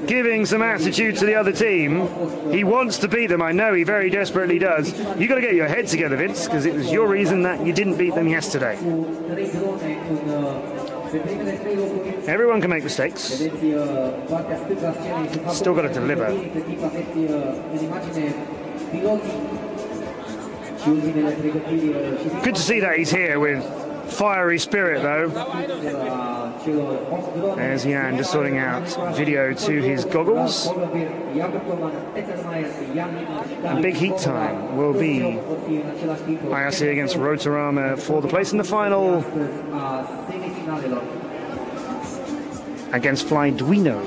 giving some attitude to the other team. He wants to beat them. I know he very desperately does. You got to get your head together, Vince, because it was your reason that you didn't beat them yesterday. Everyone can make mistakes. Still got to deliver. Good to see that he's here with fiery spirit, though. There's Jan just sorting out video to his goggles. And big heat time will be IRC against Rotorama for the place in the final against Fly Duino.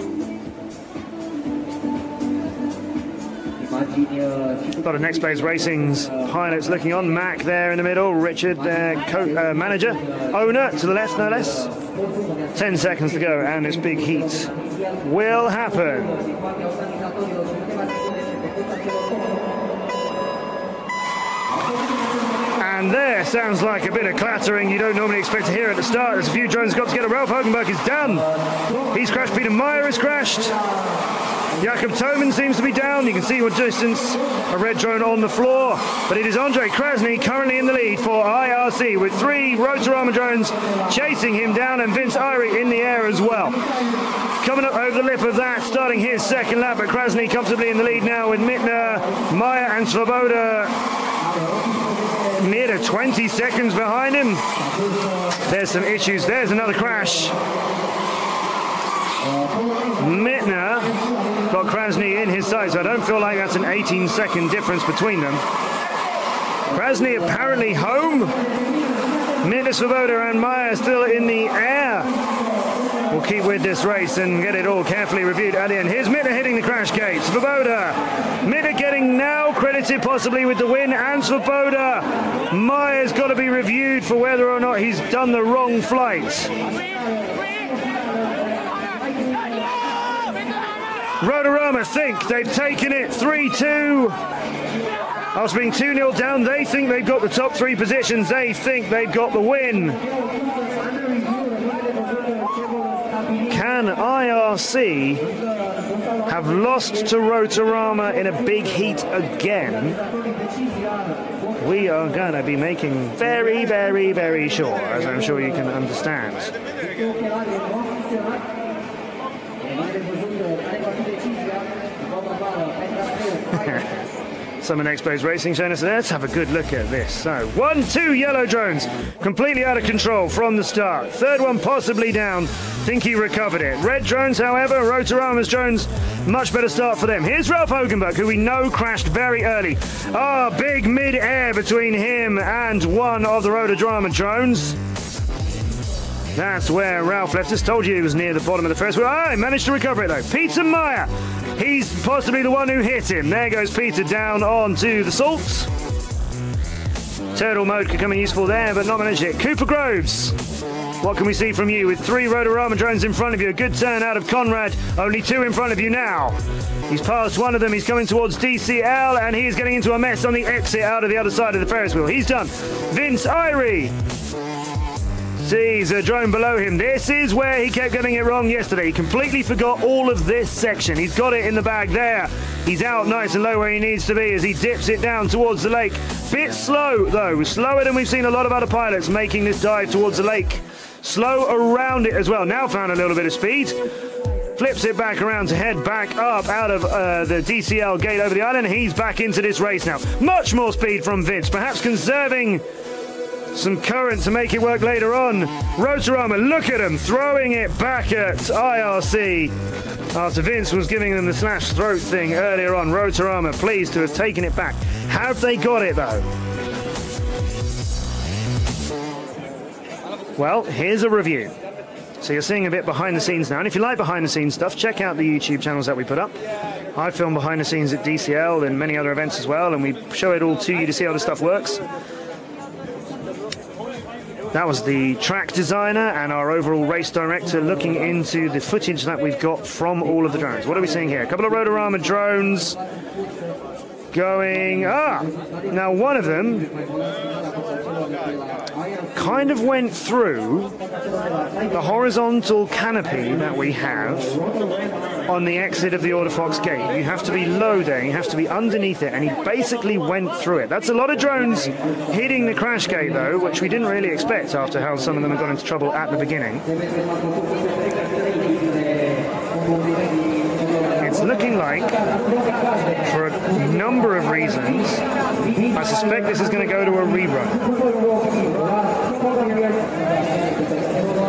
A lot of Next Phase Racing's pilots looking on. Mac there in the middle, Richard, manager, owner to the left, no less. 10 seconds to go, and this big heat will happen. And there sounds like a bit of clattering you don't normally expect to hear at the start. There's a few drones got together. Ralph Hogenberg is done. He's crashed. Peter Meyer has crashed. Jakob Thoman seems to be down. You can see what distance a red drone on the floor. But it is Andre Krasny currently in the lead for IRC with 3 Rotorama drones chasing him down, and Vince Irie in the air as well. Coming up over the lip of that, starting his 2nd lap, but Krasny comfortably in the lead now with Mittner, Meyer and Svoboda near to 20 seconds behind him. There's some issues. There's another crash. Mittner got Krasny in his sight, so I don't feel like that's an 18-second difference between them. Krasny apparently home. Mittner, Svoboda and Meyer still in the air. We'll keep with this race and get it all carefully reviewed at the end. Here's Mittner hitting the crash gate. Svoboda. Mittner getting now credit credited possibly with the win. And Svoboda, Meyer's got to be reviewed for whether or not he's done the wrong flight. Rotorama think they've taken it 3-2. After being 2-0 down, they think they've got the top 3 positions. They think they've got the win. Can IRC have lost to Rotorama in a big heat again? We are going to be making very, very, very sure, as I'm sure you can understand. Summon Expo's Racing showing us. Let's have a good look at this. So, 1-2 yellow drones, completely out of control from the start. Third one possibly down. Think he recovered it. Red drones, however, Rotorama's drones, much better start for them. Here's Ralph Hogenberg, who we know crashed very early. Big mid-air between him and one of the Rotorama drones. That's where Ralph left us. Told you he was near the bottom of the first wheel. He managed to recover it though. Peter Meyer, he's possibly the one who hit him. There goes Peter down onto the salts. Turtle mode could come in useful there, but not managed it. Cooper Groves, what can we see from you with 3 Rotorama drones in front of you? A good turn out of Conrad. Only 2 in front of you now. He's passed one of them. He's coming towards DCL, and he's getting into a mess on the exit out of the other side of the Ferris wheel. He's done. Vince Irie sees a drone below him. This is where he kept getting it wrong yesterday. He completely forgot all of this section. He's got it in the bag there. He's out nice and low where he needs to be as he dips it down towards the lake. Bit slow though, slower than we've seen a lot of other pilots making this dive towards the lake. Slow around it as well. Now found a little bit of speed. Flips it back around to head back up out of the DCL gate over the island. He's back into this race now. Much more speed from Vince, perhaps conserving some current to make it work later on. Rotorama, look at him throwing it back at IRC after Vince was giving them the slash throat thing earlier on. Rotorama pleased to have taken it back. Have they got it though? Well, here's a review. So you're seeing a bit behind the scenes now, and if you like behind the scenes stuff, check out the YouTube channels that we put up. I film behind the scenes at DCL and many other events as well, and we show it all to you to see how the stuff works. That was the track designer and our overall race director looking into the footage that we've got from all of the drones. What are we seeing here? A couple of Rotorama drones going... Now one of them kind of went through the horizontal canopy that we have on the exit of the Autofox gate. You have to be low there, you have to be underneath it, and he basically went through it. That's a lot of drones hitting the crash gate though, which we didn't really expect after how some of them have got into trouble at the beginning. It's looking like, for a number of reasons, I suspect this is going to go to a rerun.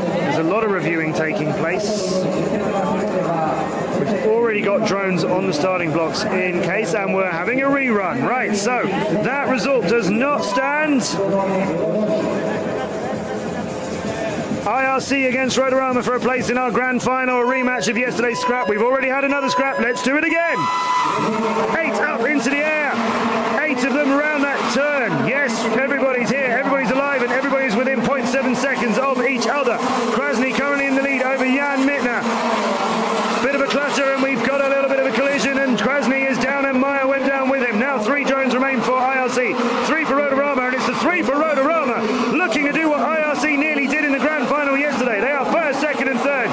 There's a lot of reviewing taking place. We've already got drones on the starting blocks in case, and we're having a rerun. Right, so that result does not stand. IRC against Rotorama for a place in our grand final, a rematch of yesterday's scrap. We've already had another scrap. Let's do it again. 8 up into the air. 8 of them around that turn. Yes, everybody's here. Everybody's alive, and everybody's within 0.7 seconds of each other. Krasny currently in the lead over Jan Mittner. Bit of a clutter, and we've got a little bit of a collision, and Krasny is down, and Meyer went down with him. Now 3 drones remain for IRC. 3 for Rotorama, and it's the 3 for Rotorama, looking to do what IRC nearly did in the grand final yesterday. They are first, second, and third.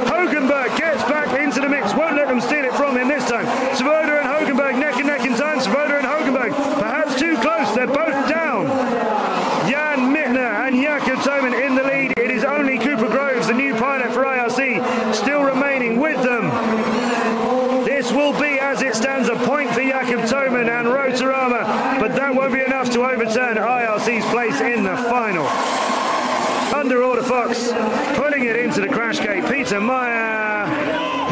Hogenberg gets back into the mix. Won't let them steal it from him this time. Svoboda and Hogenberg neck and neck in time. Svoboda and Hogenberg perhaps too close. They're both down. Jan Mittner and Jakob Thoman in the lead. It is only Cooper Groves, the new pilot for IRC, still remaining with them. This will be, as it stands, a point for Jakob Thoman and Rotorama, but that won't be enough to overturn IRC's place in the final. Under Autofox, putting it into the crash gate. Peter Meyer,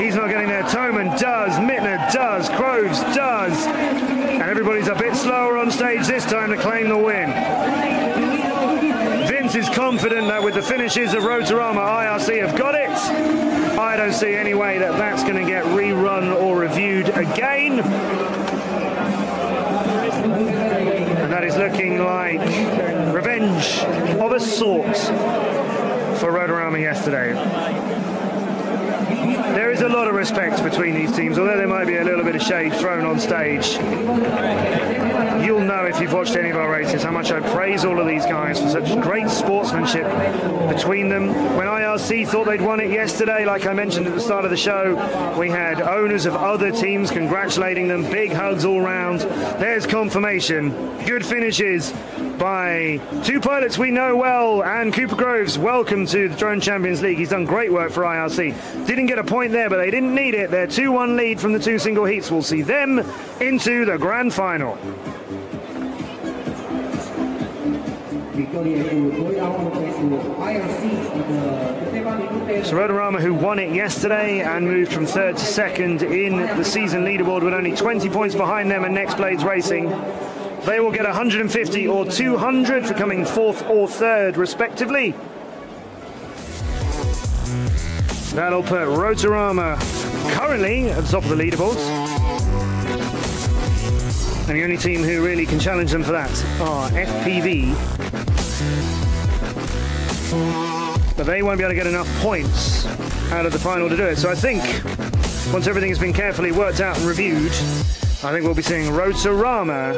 he's not getting there. Thoman does, Mittner does, Groves does, and everybody's a bit slower on stage this time to claim the win. Vince is confident that with the finishes of Rotorama, IRC have got it. I don't see any way that that's going to get rerun or reviewed again. looking like revenge of a sort for Rotorama yesterday. There is a lot of respect between these teams, although there might be a little bit of shade thrown on stage. You'll know if you've watched any of our races how much I praise all of these guys for such great sportsmanship between them. When IRC thought they'd won it yesterday, like I mentioned at the start of the show, we had owners of other teams congratulating them, big hugs all round. There's confirmation. Good finishes by two pilots we know well, and Cooper Groves, welcome to the Drone Champions League. He's done great work for IRC. Didn't get a point there, but they didn't need it. Their 2-1 lead from the two single heats will see them into the grand final. So Rotorama, who won it yesterday and moved from third to second in the season leaderboard with only 20 points behind them and Next Blades Racing, they will get 150 or 200 for coming fourth or third respectively. That'll put Rotorama currently at the top of the leaderboards. And the only team who really can challenge them for that are FPV. But they won't be able to get enough points out of the final to do it. So I think once everything has been carefully worked out and reviewed, I think we'll be seeing Rotorama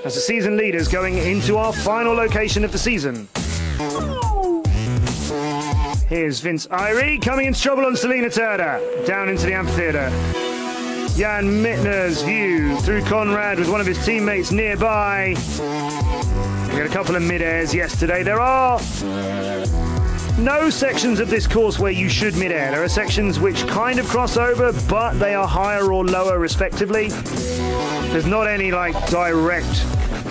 as the season leaders going into our final location of the season. Here's Vince Irie coming into trouble on Salina Turda, down into the amphitheatre. Jan Mittner's view through Conrad with one of his teammates nearby. We had a couple of mid-airs yesterday. There are no sections of this course where you should mid-air. There are sections which kind of cross over, but they are higher or lower respectively. There's not any like direct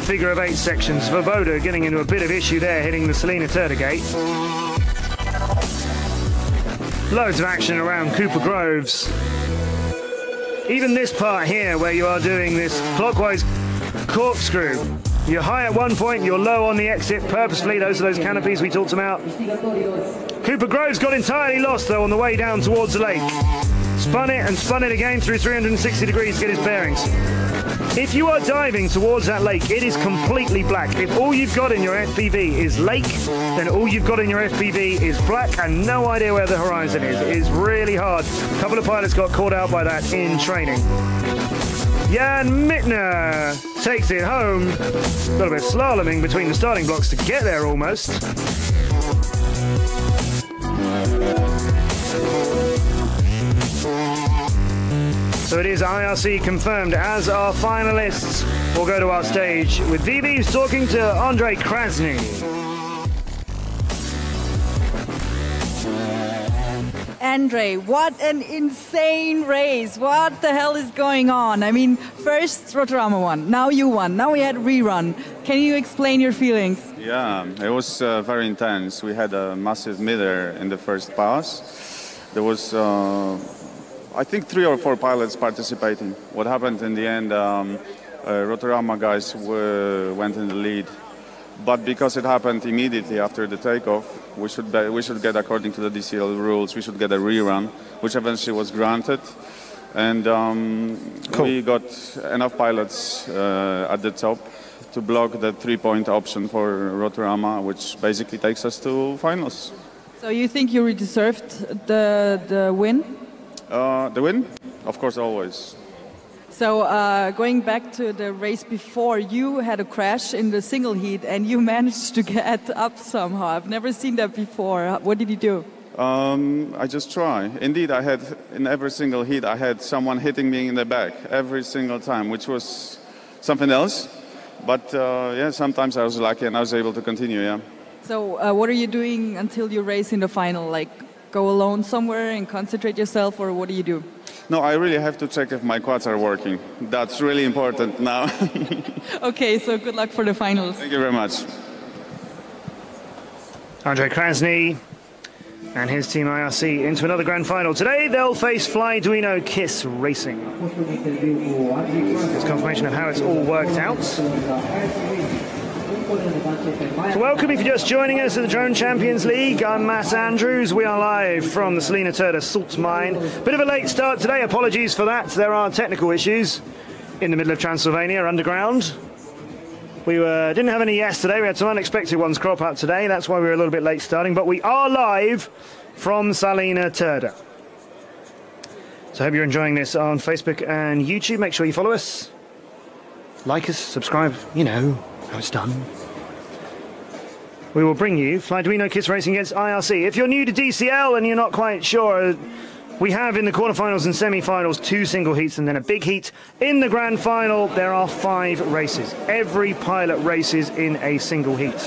figure of 8 sections. Svoboda getting into a bit of issue there, hitting the Salina Turda gate. Loads of action around Cooper Groves. Even this part here where you are doing this clockwise corkscrew. You're high at one point, you're low on the exit purposefully. Those are those canopies we talked about. Cooper Groves got entirely lost though on the way down towards the lake. Spun it again through 360 degrees to get his bearings. If you are diving towards that lake, it is completely black. If all you've got in your FPV is lake, then all you've got in your FPV is black and no idea where the horizon is. It is really hard. A couple of pilots got caught out by that in training. Jan Mittner takes it home. A little bit slaloming between the starting blocks to get there almost. So it is IRC confirmed as our finalists. We'll go to our stage with VB, who's talking to Andre Krasny. Andre, what an insane race. What the hell is going on? I mean, first Rotorama won, now you won, now we had rerun. Can you explain your feelings? Yeah, it was very intense. We had a massive mid-air in the first pass. There was, I think, 3 or 4 pilots participating. What happened in the end, Rotorama guys went in the lead. But because it happened immediately after the takeoff, we should get, according to the DCL rules, we should get a rerun, which eventually was granted. And cool. We got enough pilots at the top to block the 3-point option for Rotorama, which basically takes us to finals. So you think you deserved the win? The win? Of course, always. So going back to the race before, you had a crash in the single heat and you managed to get up somehow. I've never seen that before. What did you do? I just try. Indeed, I had, in every single heat, I had someone hitting me in the back every single time, which was something else. But yeah, sometimes I was lucky and I was able to continue, yeah. So what are you doing until you race in the final? Like go alone somewhere and concentrate yourself, or what do you do? No, I really have to check if my quads are working. That's really important now. Okay, so good luck for the finals. Thank you very much. Andre Krasny and his team IRC into another grand final. Today they'll face Flyduino Kiss Racing. It's confirmation of how it's all worked out. So welcome if you're just joining us at the Drone Champions League. I'm Matt Andrews. We are live from the Salina Turda salt mine. Bit of a late start today, apologies for that. There are technical issues in the middle of Transylvania underground. We didn't have any yesterday. We had some unexpected ones crop up today. That's why we were a little bit late starting. But we are live from Salina Turda. So I hope you're enjoying this on Facebook and YouTube. Make sure you follow us, like us, subscribe. You know how it's done. We will bring you Fly Duino Kiss Racing against IRC. If you're new to DCL and you're not quite sure, we have in the quarterfinals and semi-finals 2 single heats and then a big heat. In the grand final, there are 5 races. Every pilot races in a single heat.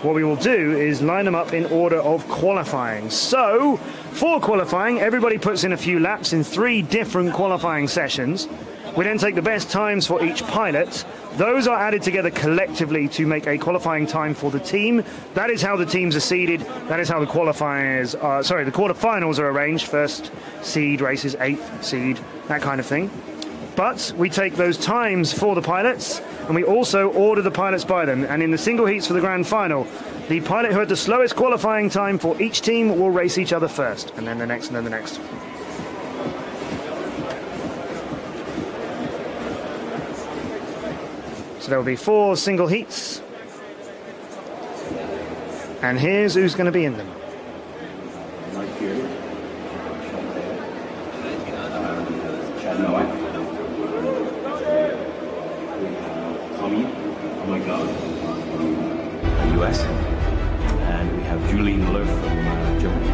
What we will do is line them up in order of qualifying. So, for qualifying, everybody puts in a few laps in 3 different qualifying sessions. We then take the best times for each pilot. Those are added together collectively to make a qualifying time for the team. That is how the teams are seeded. That is how the qualifiers are, the quarterfinals are arranged. First seed races, 8th seed, that kind of thing. But we take those times for the pilots, and we also order the pilots by them. And in the single heats for the grand final, the pilot who had the slowest qualifying time for each team will race each other first, and then the next, and then the next. So there will be 4 single heats. And here's who's going to be in them. US. And we have Julien Leu from Germany.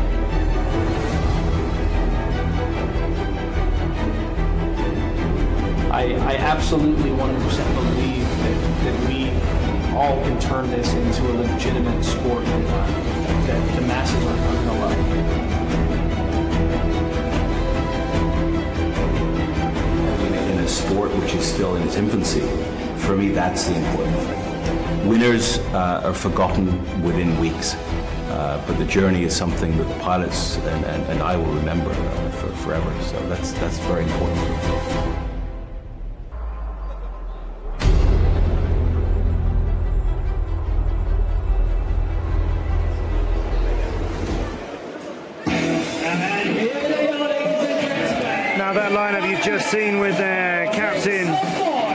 I absolutely 100% believe that we all can turn this into a legitimate sport that the masses are going to love. In a sport which is still in its infancy, for me that's the important thing. Winners are forgotten within weeks, but the journey is something that the pilots and I will remember for forever, so that's very important. Just seen with their captain,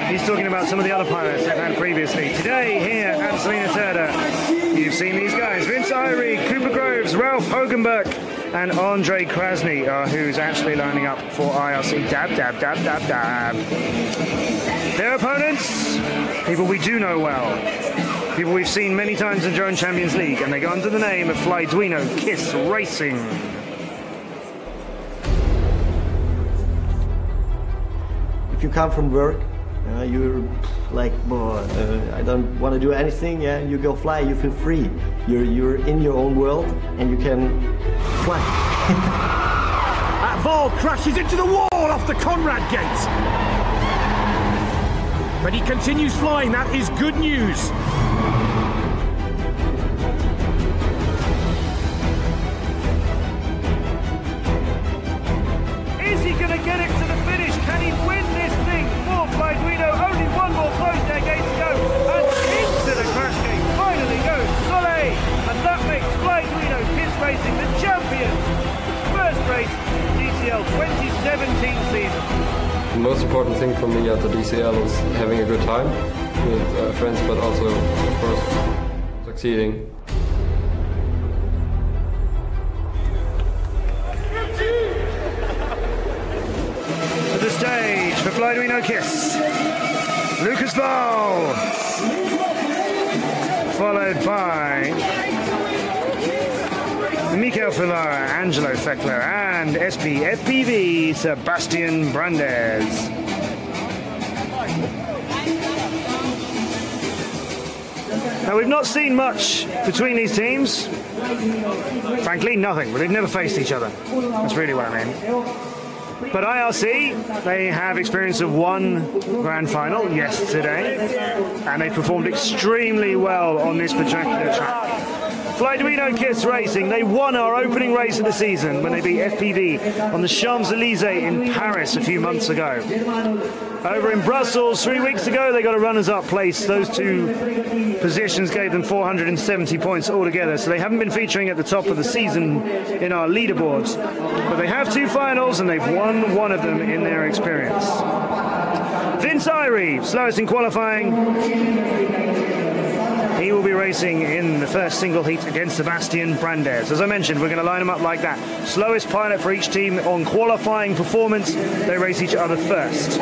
he's talking about some of the other pilots they've had previously. Today here at Salina Turda, you've seen these guys: Vince Irie, Cooper Groves, Ralph Hogenberg, and Andre Krasny, who's actually lining up for IRC. Dab, dab, dab, dab, dab. Their opponents, people we do know well, people we've seen many times in Drone Champions League, and they go under the name of Fly Duino Kiss Racing. You come from work, you're like, I don't want to do anything. Yeah, you go fly. You feel free. You're in your own world, and you can fly. That ball crashes into the wall off the Conrad gate, but he continues flying. That is good news. Is he going to get it to the finish? Can he win this thing for Fly Duino? Only one more close there, gate to go. And into the crash gate finally goes Soleil. And that makes Fly Duino Kiss Racing the champions. First race, DCL 2017 season. The most important thing for me at the DCL is having a good time with friends, but also, of course, succeeding. The stage for Fly Duino Kiss. Lucas Val, followed by Mikael Filara, Angelo Feckler, and FPV Sebastian Brandes. Now, we've not seen much between these teams. Frankly, nothing. But they've never faced each other. That's really what I mean. But IRC, they have experience of 1 grand final yesterday, and they performed extremely well on this particular track. Fly Duino Kiss Racing, they won our opening race of the season when they beat FPV on the Champs-Élysées in Paris a few months ago. Over in Brussels 3 weeks ago, they got a runners-up place. Those 2 positions gave them 470 points altogether, so they haven't been featuring at the top of the season in our leaderboards. But they have 2 finals, and they've won one of them in their experience. Vince Irie, slowest in qualifying. He will be racing in the first single heat against Sebastian Brandes. As I mentioned, we're going to line them up like that. Slowest pilot for each team on qualifying performance. They race each other first.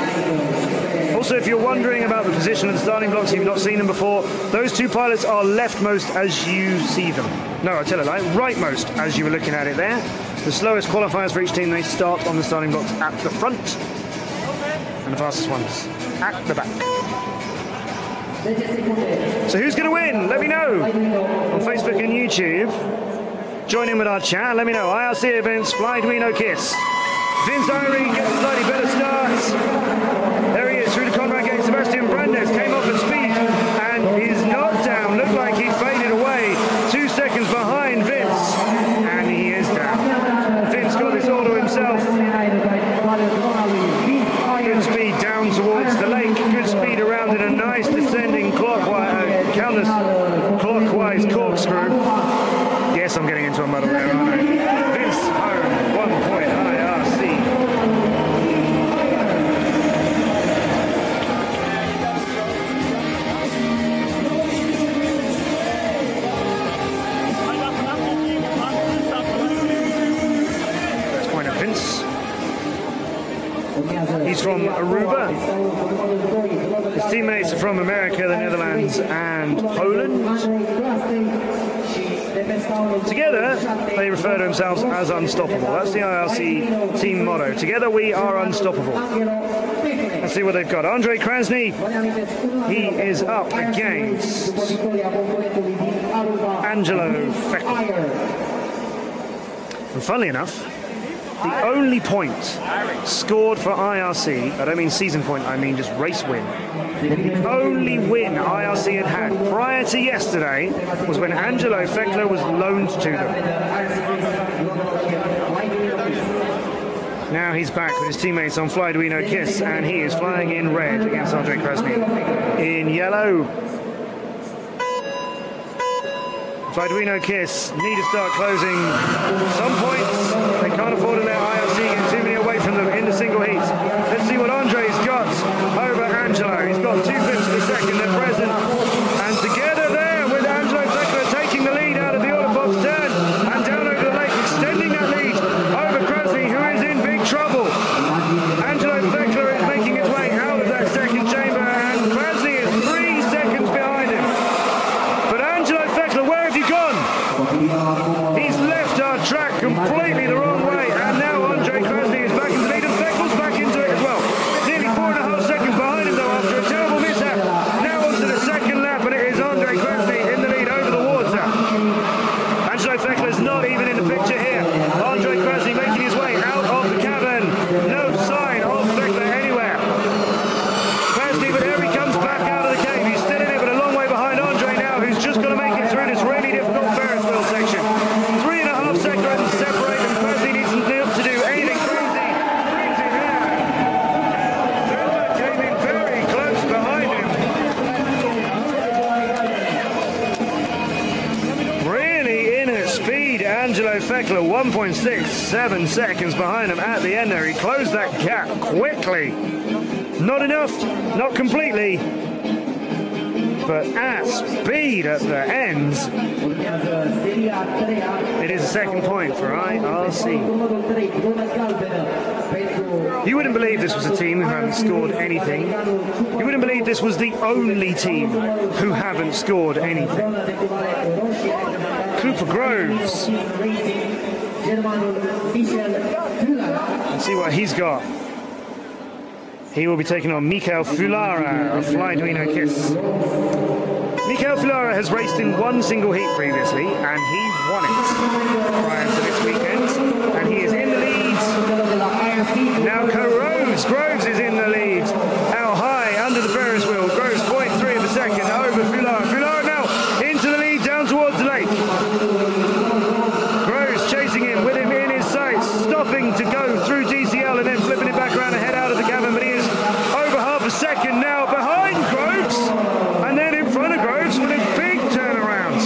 Also, if you're wondering about the position of the starting blocks, you've not seen them before, those two pilots are leftmost as you see them. No, I tell a lie, rightmost as you were looking at it there. The slowest qualifiers for each team, they start on the starting blocks at the front, and the fastest ones at the back. So who's going to win? Let me know on Facebook and YouTube. Join in with our chat. Let me know. IRC events, Fly Duino Kiss. Vince Irie gets a slightly better start. There he is through the Conrad gate. Sebastian Brandes came off at speed and is not down. Looked like he faded away. 2 seconds behind Vince, and he is down. Vince got this all to himself. Good speed down towards the lake. Good speed around in a nice descending clockwise, counter-clockwise corkscrew. Yes, I'm getting into a muddle there, aren't I? Vince home, 1 point IRC. First point of Vince. He's from Aruba. His teammates are from America, the Netherlands, and Poland. Together, they refer to themselves as unstoppable. That's the IRC team motto. Together, we are unstoppable. Let's see what they've got. Andre Krasny, he is up against Angelo Feckel. And funnily enough, the only point scored for IRC, I don't mean season point, I mean just race win. The only win IRC had prior to yesterday was when Angelo Feckel was loaned to them. Now he's back with his teammates on Fly Duino Kiss, and he is flying in red against Andre Krasny in yellow. Fly Duino Kiss need to start closing some points. They can't afford to let IRC get too many away from them in the single heats. Let's see what Andre's got over Angelo. He's got 2/5 of a second at present. And together there with Angelo Feckel taking the lead out of the Autofox turn and down over the lake, extending that lead over Krasny, who is in big trouble. Angelo Feckel is making his way out of that second chamber, and Krasny is 3 seconds behind him. But Angelo Feckel, where have you gone? He's left our track completely the wrong way, and now Andre Krasny is back into the lead, and Feckel's back into it as well. Nearly 4.5 seconds behind him, though, after a terrible mishap. Now onto the second lap, and it is Andre Krasny in the lead over the water. Angelo Feckel is not even in the picture here. Andre Krasny making his way out of the cavern. No sign of Feckel anywhere. Krasny, but here he comes back out of the cave. He's still in it, but a long way behind Andre now, who's just got to make it through this really difficult Ferris wheel section. 3.5 seconds separate them. Krasny needs not to do anything crazy. Brings it there. Feckel came in very close behind him. Really in at speed, Angelo Feckel, 1.67 seconds behind him at the end there. He closed that gap quickly. Not enough, not completely, but at speed at the ends. It is a second point for IRC. You wouldn't believe this was a team who hadn't scored anything. You wouldn't believe this was the only team who haven't scored anything. Cooper Groves. Let's see what he's got. He will be taking on Mikael Fulara of Fly Duino Kiss. Mikael Fulara has raced in one single heat previously, and he won it prior to this weekend. And he is in the lead. Now Groves is in the lead. How high under the Ferris wheel. Groves 0.3 of a second over Fulara. Fulara now into the lead down towards the lake. Groves chasing him with him in his sights, stopping to go through DCL and then flipping it back around and head out of the cavern, but he is over half a second now behind Groves, and then in front of Groves with a big turnaround.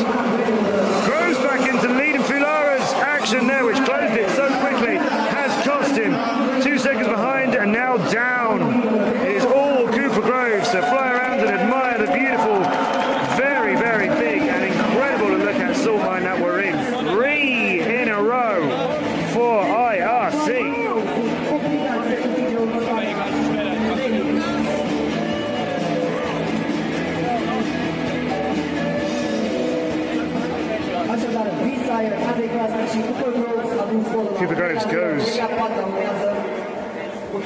Groves back into the lead, and Fulara's action there, which closed it so quickly, has cost him 2 seconds behind and now down.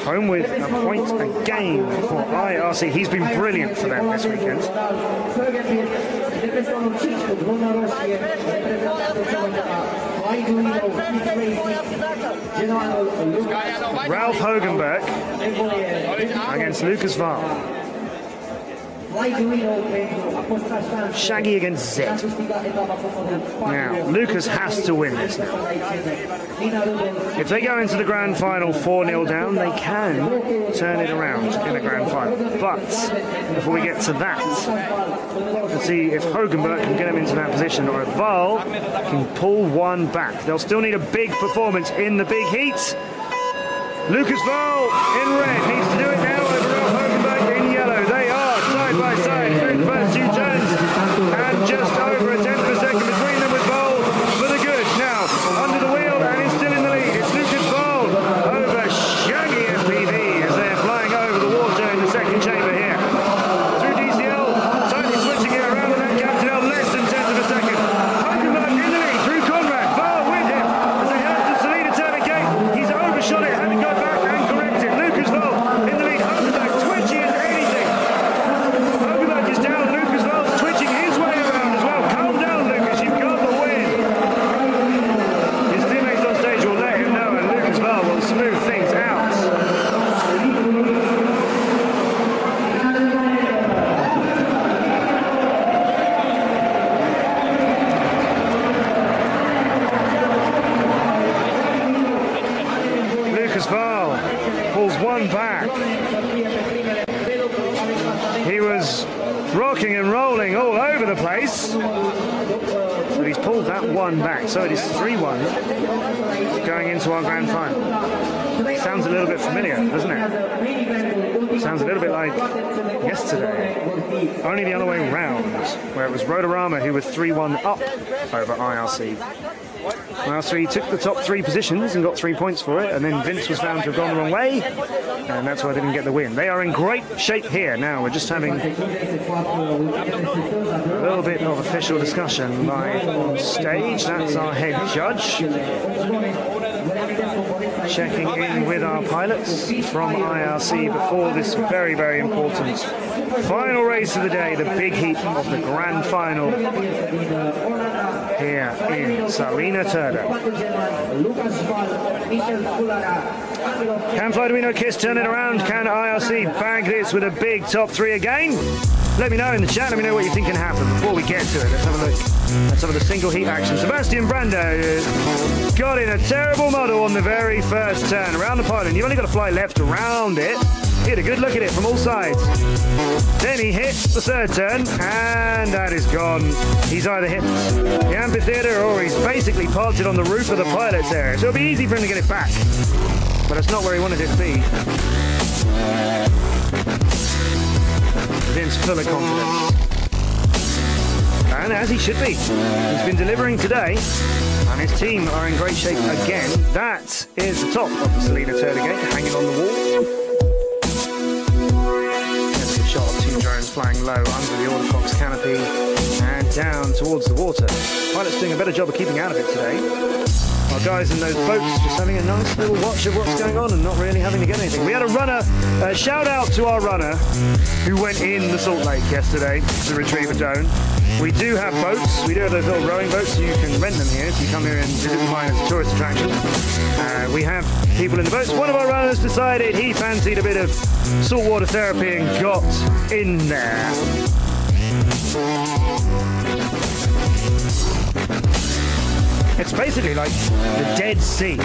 home with a point a game for IRC. He's been brilliant for them this weekend. Ralph Hogenberg against Lucas Vahl. Shaggy against Zed. Now, Lucas has to win this now. If they go into the grand final 4-0 down, they can turn it around in a grand final. But before we get to that, let's see if Hogenberg can get him into that position, or if Vahl can pull one back. They'll still need a big performance in the big heat. Lucas Vahl in red needs to do it now over Ralph Hogenberg in yellow. They are side by side through the first 2 turns, and just over a tenth of a second between them with Vahl for the good. Now, under the wheel, and it's still in the lead. It's Lucas Vahl over Shaggy FPV as they're flying over the water in the second chamber here. Through DCL, tightly switching it around with that gap to now less than 10th of a second. Hogenberg in the lead through Conrad. Vahl with him as they head to Salina Turda gate. He's overshot it, had to go back and correct it. Lucas Vahl in the lead. Hogenberg twitchy as anything. Hogenberg is down. Lucas Vahl's twitching his way around as well. Calm down, Lucas. You've got the win. His teammates on stage will let him know, and Lucas Vahl will smooth things out. Lucas Vahl pulls one back. He was rocking and rolling all over the place, but he's pulled that one back, so it is 3-1 going into our grand final. Sounds a little bit familiar, doesn't it? Sounds a little bit like yesterday, only the other way round, where it was Rotorama who was 3-1 up over IRC. IRC took the top 3 positions and got 3 points for it, and then Vince was found to have gone the wrong way, and that's why they didn't get the win. They are in great shape here now. We're just having a little bit of official discussion live on stage. That's our head judge checking in with our pilots from IRC before this very, very important final race of the day, the big heat of the grand final here in Salina Turda. Can Fly Duino Kiss turn it around? Can IRC bag this with a big top 3 again? Let me know in the chat. Let me know what you think can happen before we get to it. Let's have a look at some of the single heat action. Sebastian Brando got in a terrible model on the very first turn around the pylon. You've only got to fly left around it. He had a good look at it from all sides. Then he hit the third turn, and that is gone. He's either hit the amphitheater or he's basically parked it on the roof of the pilot's area. So it'll be easy for him to get it back, but it's not where he wanted it to be. Vince full of confidence, and as he should be. He's been delivering today, and his team are in great shape again. That is the top of the Salina Turda gate, hanging on the wall. There's a shot of 2 drones flying low under the Order Fox canopy and down towards the water. Pilot's doing a better job of keeping out of it today. Our guys in those boats just having a nice little watch of what's going on and not really having to get anything. We had a runner, shout out to our runner who went in the Salt Lake yesterday to retrieve a drone. We do have boats, we do have those little rowing boats, so you can rent them here if you come here and visit the mine as a tourist attraction. We have people in the boats. One of our runners decided he fancied a bit of saltwater therapy and got in there. It's basically like the Dead Sea.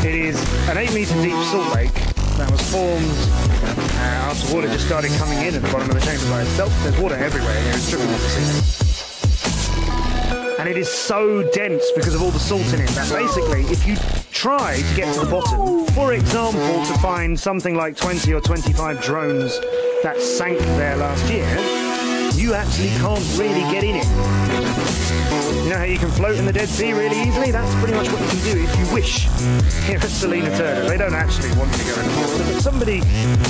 It is an 8-meter deep salt lake that was formed after water just started coming in at the bottom of the chamber by itself. There's water everywhere here, it's dripping off the sea. And it is so dense because of all the salt in it that basically if you try to get to the bottom, for example to find something like 20 or 25 drones that sank there last year, you actually can't really get in it. You know how you can float in the Dead Sea really easily? That's pretty much what you can do if you wish here at Salina Turda. They don't actually want to go in the water, but somebody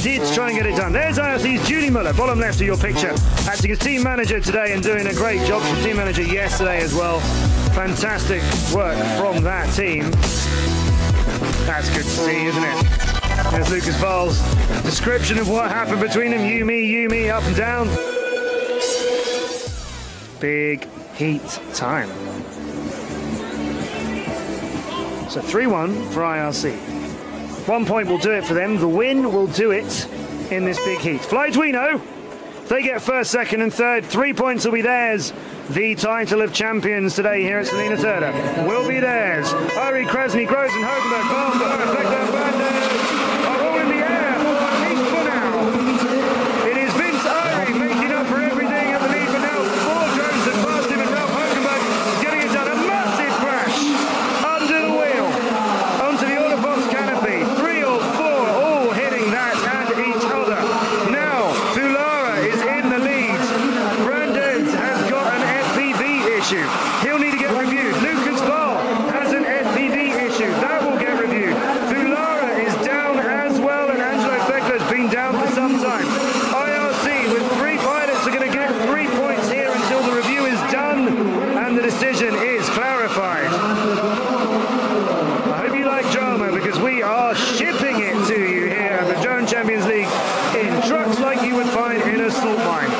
did try and get it done. There's IRC's Judy Muller, bottom left of your picture, acting as team manager today and doing a great job. She was team manager yesterday as well. Fantastic work from that team. That's good to see, isn't it? There's Lucas Val's description of what happened between them. You, me, up and down. Big heat time. So 3-1 for IRC. 1 point will do it for them. The win will do it in this big heat. Fly Duino, they get first, second and third. 3 points will be theirs. The title of champions today here at Salina Turda will be theirs. Ari, Krasny, Groves and Hogenberg, are all in the air, at least for now. It is Vince Ari making up for everything at the lead, but now 4 drones have passed him, and Ralph Hogenberg is getting it done. A massive crash under the wheel onto the Autobots canopy. 3 or 4 all hitting that and each other. Now Fulara is in the lead. Brandon has got an FPV issue. He'll need to get reviewed. Lucas Ball has an FPV issue. That will get reviewed. Fulara is down as well, and Angelo Fekler's been down for some time. IRC with 3 pilots are going to get 3 points here until the review is done and the decision is clarified. I hope you like drama, because we are shipping it to you here at the Drone Champions League in trucks like you would find in a salt mine.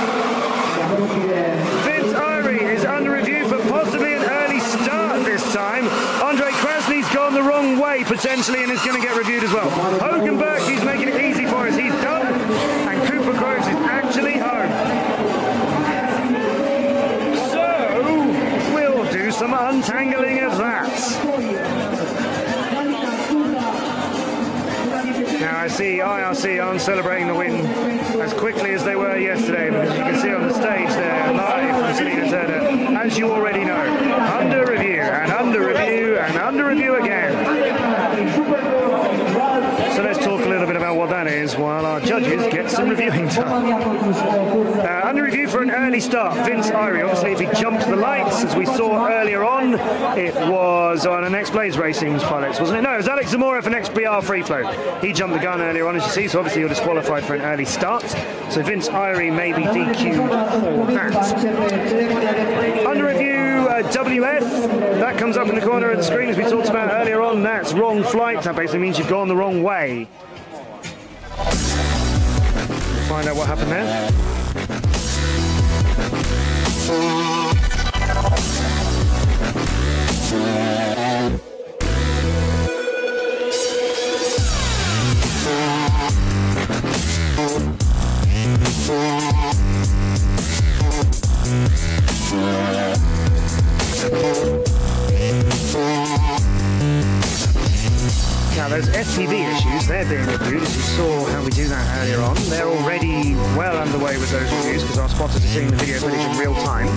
Vince Irie is under review for possibly an early start this time. Andre Krasny's gone the wrong way potentially and is going to get reviewed as well. Hogenberg, he's making it easy for us. He's done, and Cooper Groves is actually home. So we'll do some untangling of that. Now I see IRC aren't celebrating the win as quickly as they were yesterday, because you can see on the stage there, live from Salina Turda, as you already know, under review, and under review, and under review again. So let's talk a little bit about what that is while our judges get some reviewing time. Under review for an early start, Vince Irie. Obviously, if he jumped the lights, as we saw earlier on, it was on an X-Blaze Racing's pilots, wasn't it? No, it was Alex Zamora for an XBR free flow. He jumped the gun earlier on, as you see, so obviously you're disqualified for an early start. So Vince Irie may be DQ'd for that. Under review, WF, that comes up in the corner of the screen as we talked about earlier on. That's wrong flight. That basically means you've gone the wrong way. We'll find out what happened there. Now those FPV issues, they're being reviewed, as you saw how we do that earlier on. They're already well underway with those reviews, because our spotters are seeing the video footage in real time.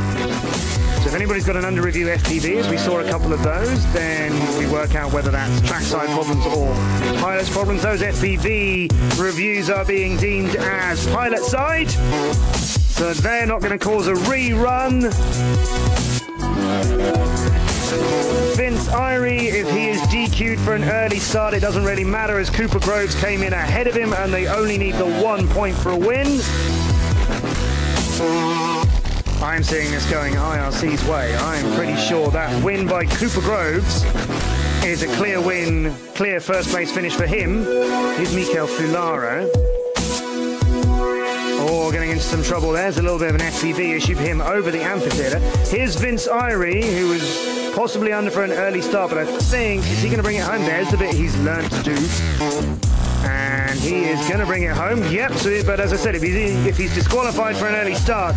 So if anybody's got an under review FPV, as we saw a couple of those, then we work out whether that's trackside problems or pilot's problems. Those FPV reviews are being deemed as pilot side, so they're not going to cause a rerun. Vince Irie, if he is DQ'd for an early start, it doesn't really matter, as Cooper Groves came in ahead of him and they only need the 1 point for a win. I'm seeing this going IRC's way. I'm pretty sure that win by Cooper Groves is a clear win, clear first place finish for him. Here's Mikel Fularo. Oh, getting into some trouble. There's a little bit of an FPV issue for him over the amphitheater. Here's Vince Irie, who was possibly under for an early start, but I think, is he going to bring it home? There's the bit he's learned to do. And he is going to bring it home. Yep, so, but as I said, if he's disqualified for an early start,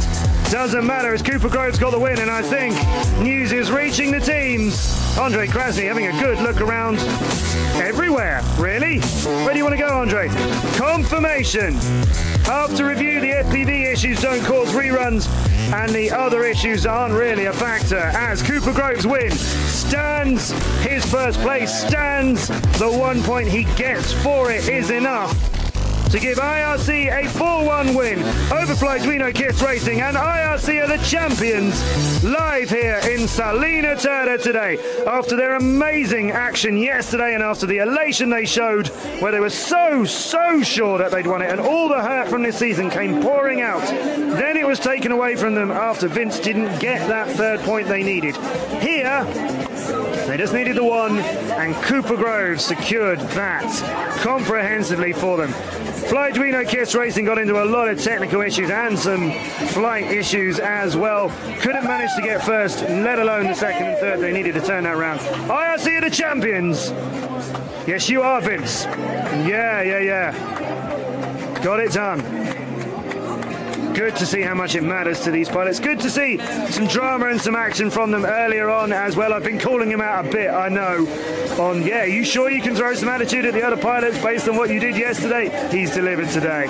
doesn't matter, as Cooper Groves got the win, and I think news is reaching the teams. Andre Krasny having a good look around everywhere, really. Where do you want to go, Andre? Confirmation. After review, the FPV issues don't cause reruns, and the other issues aren't really a factor, as Cooper Groves' win stands his first place, stands the 1 point he gets for it is enough to give IRC a 4-1 win over Fly Duino Kiss Racing, and IRC are the champions live here in Salina Turda today after their amazing action yesterday and after the elation they showed where they were so sure that they'd won it, and all the hurt from this season came pouring out. Then it was taken away from them after Vince didn't get that 3rd point they needed. Here, They just needed the one, and Cooper Grove secured that comprehensively for them. Fly Duino Kiss Racing got into a lot of technical issues and some flight issues as well. Couldn't manage to get first, let alone the second and third. They needed to turn that around. IRC are the champions. Yes, you are, Vince. Yeah. Got it done. Good to see how much it matters to these pilots. Good to see some drama and some action from them earlier on as well. I've been calling him out a bit, I know. You sure you can throw some attitude at the other pilots based on what you did yesterday? He's delivered today.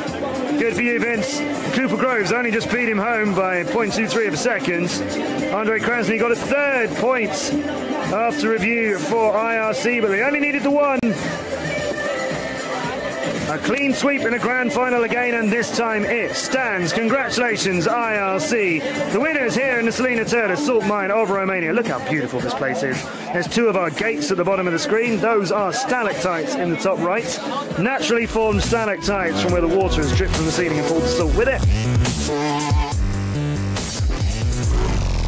Good for you, Vince. Cooper Groves only just beat him home by 0.23 of a second. Andre Krasny got a third point after review for IRC, but they only needed the one. A clean sweep in a grand final again, and this time it stands. Congratulations, IRC. The winners here in the Salina Turda salt mine of Romania. Look how beautiful this place is. There's two of our gates at the bottom of the screen. Those are stalactites in the top right. Naturally formed stalactites from where the water has dripped from the ceiling and pulled the salt with it.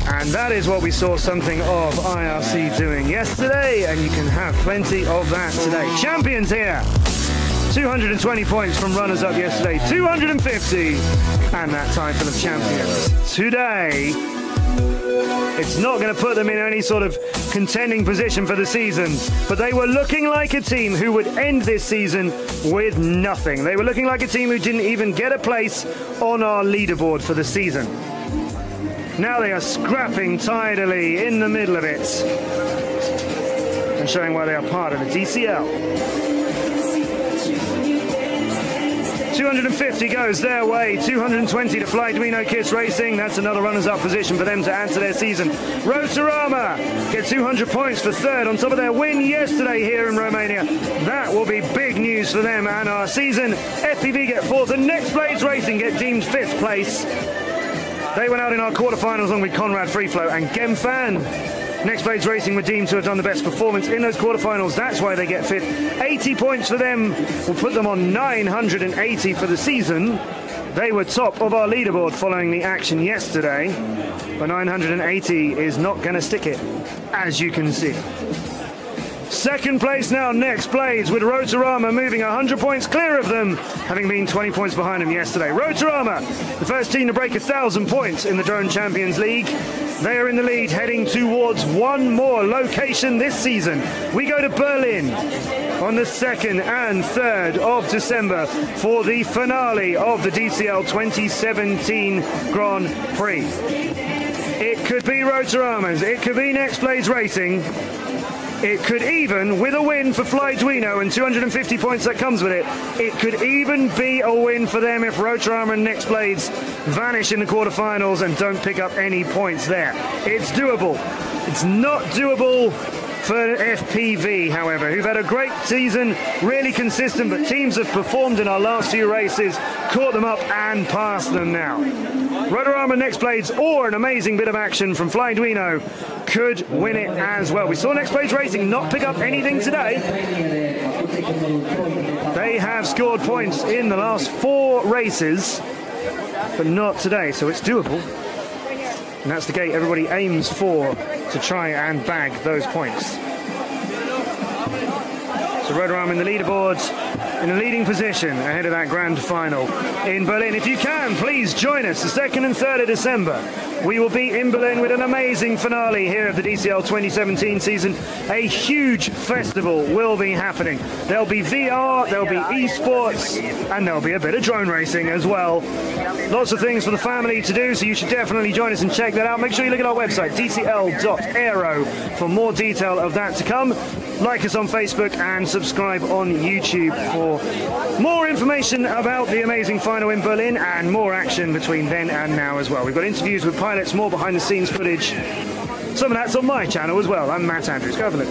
And that is what we saw something of IRC doing yesterday, and you can have plenty of that today. Champions here. 220 points from runners-up yesterday, 250, and that title of champions. Today, it's not going to put them in any sort of contending position for the season, but they were looking like a team who would end this season with nothing. They were looking like a team who didn't even get a place on our leaderboard for the season. Now they are scrapping tidily in the middle of it and showing why they are part of the DCL. 250 goes their way, 220 to Fly Duino Kiss Racing. That's another runners-up position for them to add to their season. Rotorama get 200 points for third on top of their win yesterday here in Romania. That will be big news for them and our season. FPV get fourth, and Next Blades Racing get deemed fifth place. They went out in our quarterfinals along with Conrad Freeflow and Gemfan. Next Blades Racing were deemed to have done the best performance in those quarterfinals. That's why they get fifth. 80 points for them will put them on 980 for the season. They were top of our leaderboard following the action yesterday, but 980 is not going to stick it, as you can see. Second place now, Next Blades, with Rotorama moving 100 points clear of them, having been 20 points behind them yesterday. Rotorama, the first team to break 1,000 points in the Drone Champions League. They are in the lead, heading towards one more location this season. We go to Berlin on the 2nd and 3rd of December for the finale of the DCL 2017 Grand Prix. It could be Rotoramas, it could be Next Blades Racing. It could even, with a win for Fly Duino and 250 points that comes with it, it could even be a win for them if Rotorama and Next Blades vanish in the quarterfinals and don't pick up any points there. It's doable. It's not doable for FPV, however, who've had a great season, really consistent, but teams have performed in our last few races, caught them up and passed them now. Rotorama, Next Blades, or an amazing bit of action from Fly Duino could win it as well. We saw Next Blades Racing not pick up anything today. They have scored points in the last 4 races, but not today, so it's doable. And that's the gate everybody aims for to try and bag those points. So Rotorama in the leaderboard, in a leading position ahead of that grand final in Berlin. If you can, please join us the 2nd and 3rd of December. We will be in Berlin with an amazing finale here of the DCL 2017 season. A huge festival will be happening. There'll be VR, there'll be esports, and there'll be a bit of drone racing as well. Lots of things for the family to do, so you should definitely join us and check that out. Make sure you look at our website, dcl.aero, for more detail of that to come. Like us on Facebook and subscribe on YouTube for more information about the amazing final in Berlin and more action between then and now as well. We've got interviews with pilots, more behind-the-scenes footage. Some of that's on my channel as well. I'm Matt Andrews. Go have a look.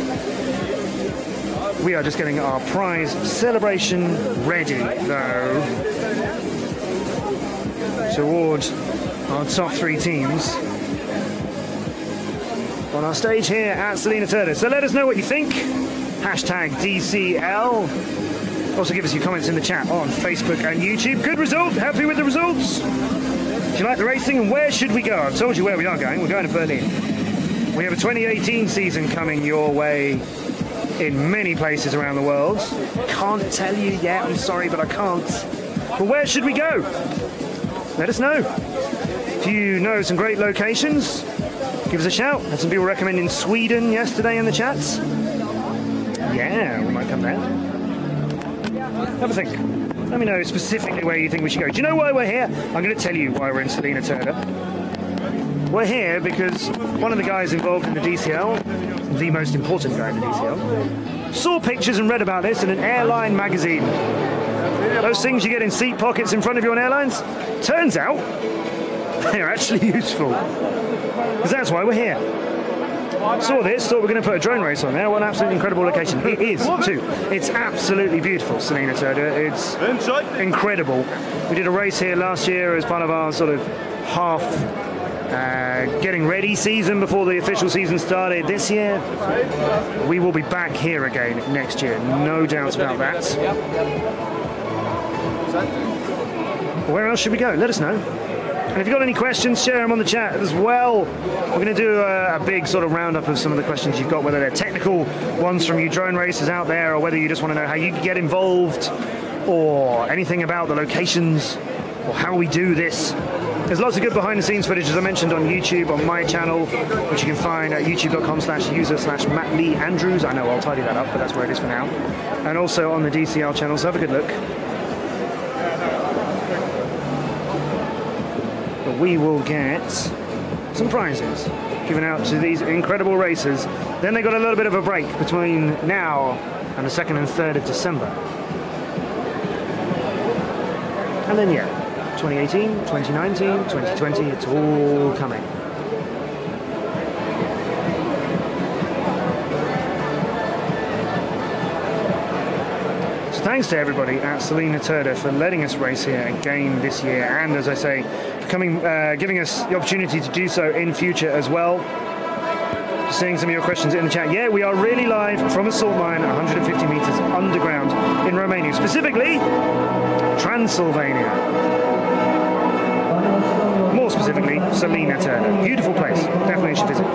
We are just getting our prize celebration ready, though, to award our top 3 teams on our stage here at Salina Turda. So let us know what you think. Hashtag DCL. Also give us your comments in the chat on Facebook and YouTube. Good result. Happy with the results? Do you like the racing? And where should we go? I've told you where we are going. We're going to Berlin. We have a 2018 season coming your way in many places around the world. Can't tell you yet, I'm sorry, but I can't. But where should we go? Let us know. If you know some great locations, give us a shout. Had some people recommending Sweden yesterday in the chats. Yeah, we might come there. Have a think. Let me know specifically where you think we should go. Do you know why we're here? I'm going to tell you why we're in Salina Turda. We're here because one of the guys involved in the DCL, the most important guy in the DCL, saw pictures and read about this in an airline magazine. Those things you get in seat pockets in front of you on airlines, turns out they're actually useful. Because that's why we're here. Saw this, thought we're going to put a drone race on there. What an absolutely incredible location. It is, too. It's absolutely beautiful, Salina Turda. It's incredible. We did a race here last year as part of our sort of half getting ready season before the official season started. This year, we will be back here again next year. No doubt about that. Where else should we go? Let us know. And if you've got any questions, share them on the chat as well. We're going to do a big sort of roundup of some of the questions you've got, whether they're technical ones from you drone racers out there, or whether you just want to know how you can get involved, or anything about the locations, or how we do this. There's lots of good behind-the-scenes footage, as I mentioned, on YouTube, on my channel, which you can find at youtube.com/user/MattLeeAndrews. I know I'll tidy that up, but that's where it is for now. And also on the DCL channel, so have a good look. But we will get some prizes given out to these incredible racers. Then they got a little bit of a break between now and the 2nd and 3rd of December. And then, yeah, 2018, 2019, 2020, it's all coming. So thanks to everybody at Salina Turda for letting us race here again this year, and as I say, for coming, giving us the opportunity to do so in future as well. Just seeing some of your questions in the chat. Yeah, we are really live from a salt mine 150 meters underground in Romania, specifically Transylvania. More specifically, Salina Turda. Beautiful place. Definitely should visit.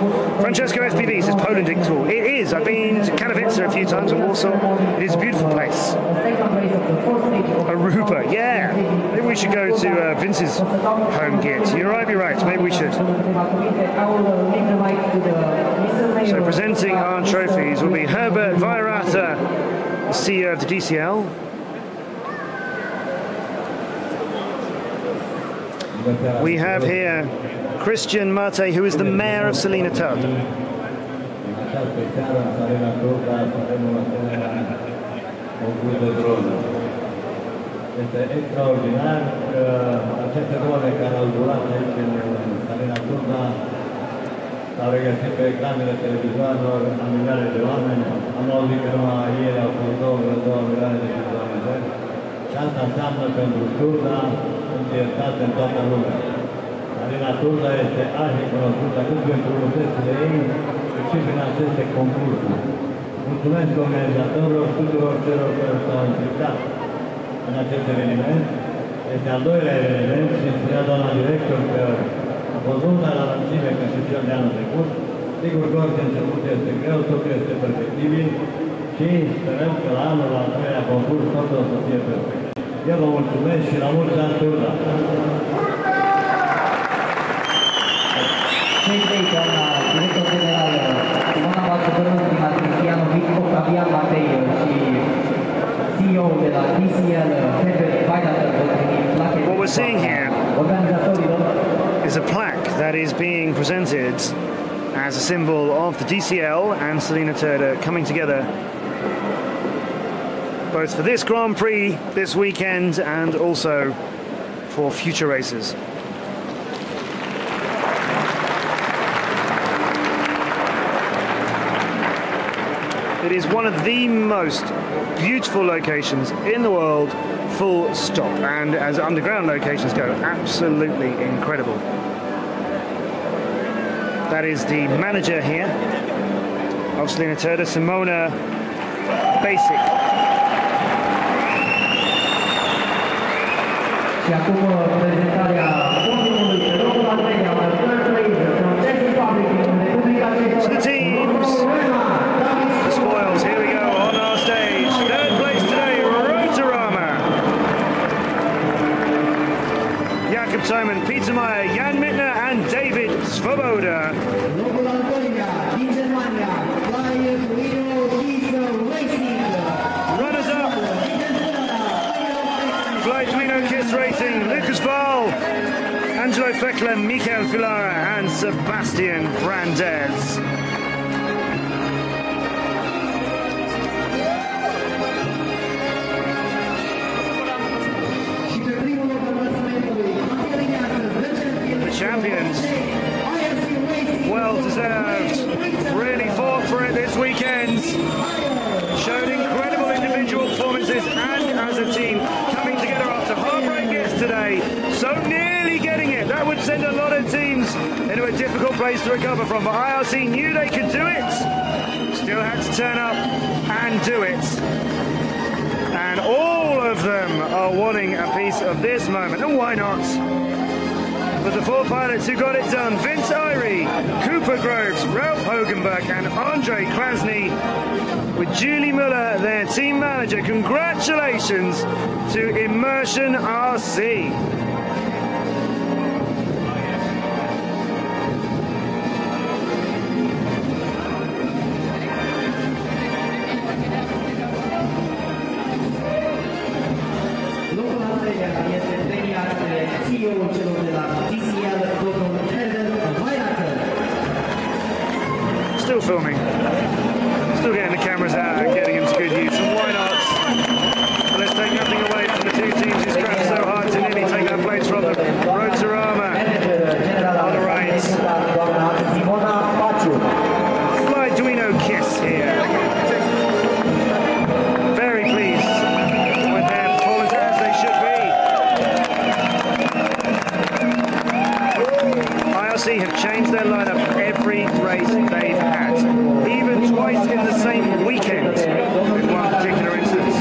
Francesco FPV says Poland Tool. It is. I've been to Katowice a few times and Warsaw. It is a beautiful place. Aruba. Yeah. Maybe we should go to Vince's home gate. You're right, Maybe we should. So presenting our trophies will be Herbert Weirata, the CEO of the DCL. We have here Christian Mate, who is the mayor of Salina Turda. Este extraordinar aceste role care au durat aici în Salina Turda s-au regăsit pe ecranele televizoarelor a milioane de oameni. Am auzit că numai ieri au fost 2 milioane de vizualizări și asta înseamnă pentru Turda întâietate în toată lumea. Salina Turda este arhicunoscută atât pentru frumusețile ei, cât și prin aceste concursuri. Mulțumesc organizatorilor, tuturor celor care s-au implicat în acest eveniment. Este al doilea eveniment și spunea doamna director că a fost mult mai la înălțime ca și cel de anul trecut. Sigur că orice început este greu, totul este perfectibil și sperăm că la anul al treilea concurs totul o să fie perfect. Eu vă mulțumesc și la mulți ani Turda! Cei doamna director general Simona Bartolomeu, Cristiano Victor, Fabian Matei și CEO de la DCL, Herbert Weirata. What we're seeing here is a plaque that is being presented as a symbol of the DCL and Salina Turda coming together both for this Grand Prix this weekend and also for future races. It is one of the most beautiful locations in the world, full stop. And as underground locations go, absolutely incredible. That is the manager here of Salina Turda, Simona Basic. Și acum prezentarea podiumului pe locul al treilea, al third place from Czech Republic din Republica Cehă. Mietermeyer, Jan Mittner and David Svoboda. Runners-up, Fly Duino Kiss Racing, Lucas Wahl, Angelo Fekler, Mikael Filara and Sebastian Brandes. The champions, well deserved, really fought for it this weekend, showed incredible individual performances and as a team coming together after heartbreak yesterday, so nearly getting it. That would send a lot of teams into a difficult place to recover from, but IRC knew they could do it, still had to turn up and do it. And all of them are wanting a piece of this moment, and why not? But the four pilots who got it done, Vince Eyre, Cooper Groves, Ralph Hogenberg and Andre Krasny, with Julie Muller, their team manager. Congratulations to Immersion RC. Still filming, still getting the cameras out and getting them to good use, and why not? But let's take nothing away from the two teams who scrapped so hard to nearly take that place from them. Rotorama on the right. Fly Duino Kiss here. Very pleased with their performance, as they should be. IRC have changed their lineup every race they've had, even twice in the same weekend in one particular instance.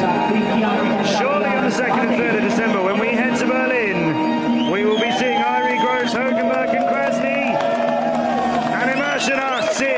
Surely on the 2nd and 3rd of December, when we head to Berlin, we will be seeing Eyre, Groves, Hogenberg and Krasny and Immersion RC.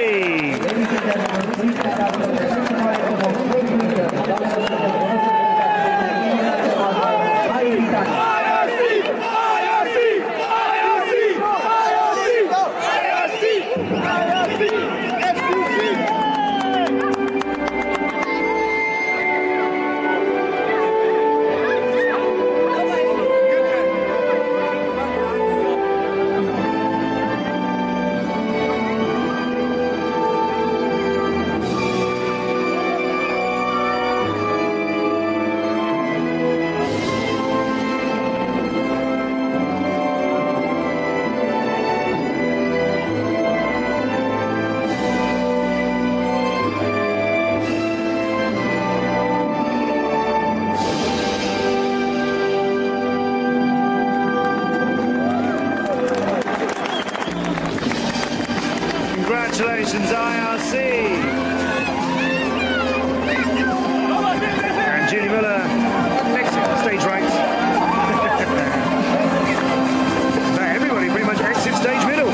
Congratulations, IRC. And Julie Muller, exit stage right. Everybody pretty much exit stage middle.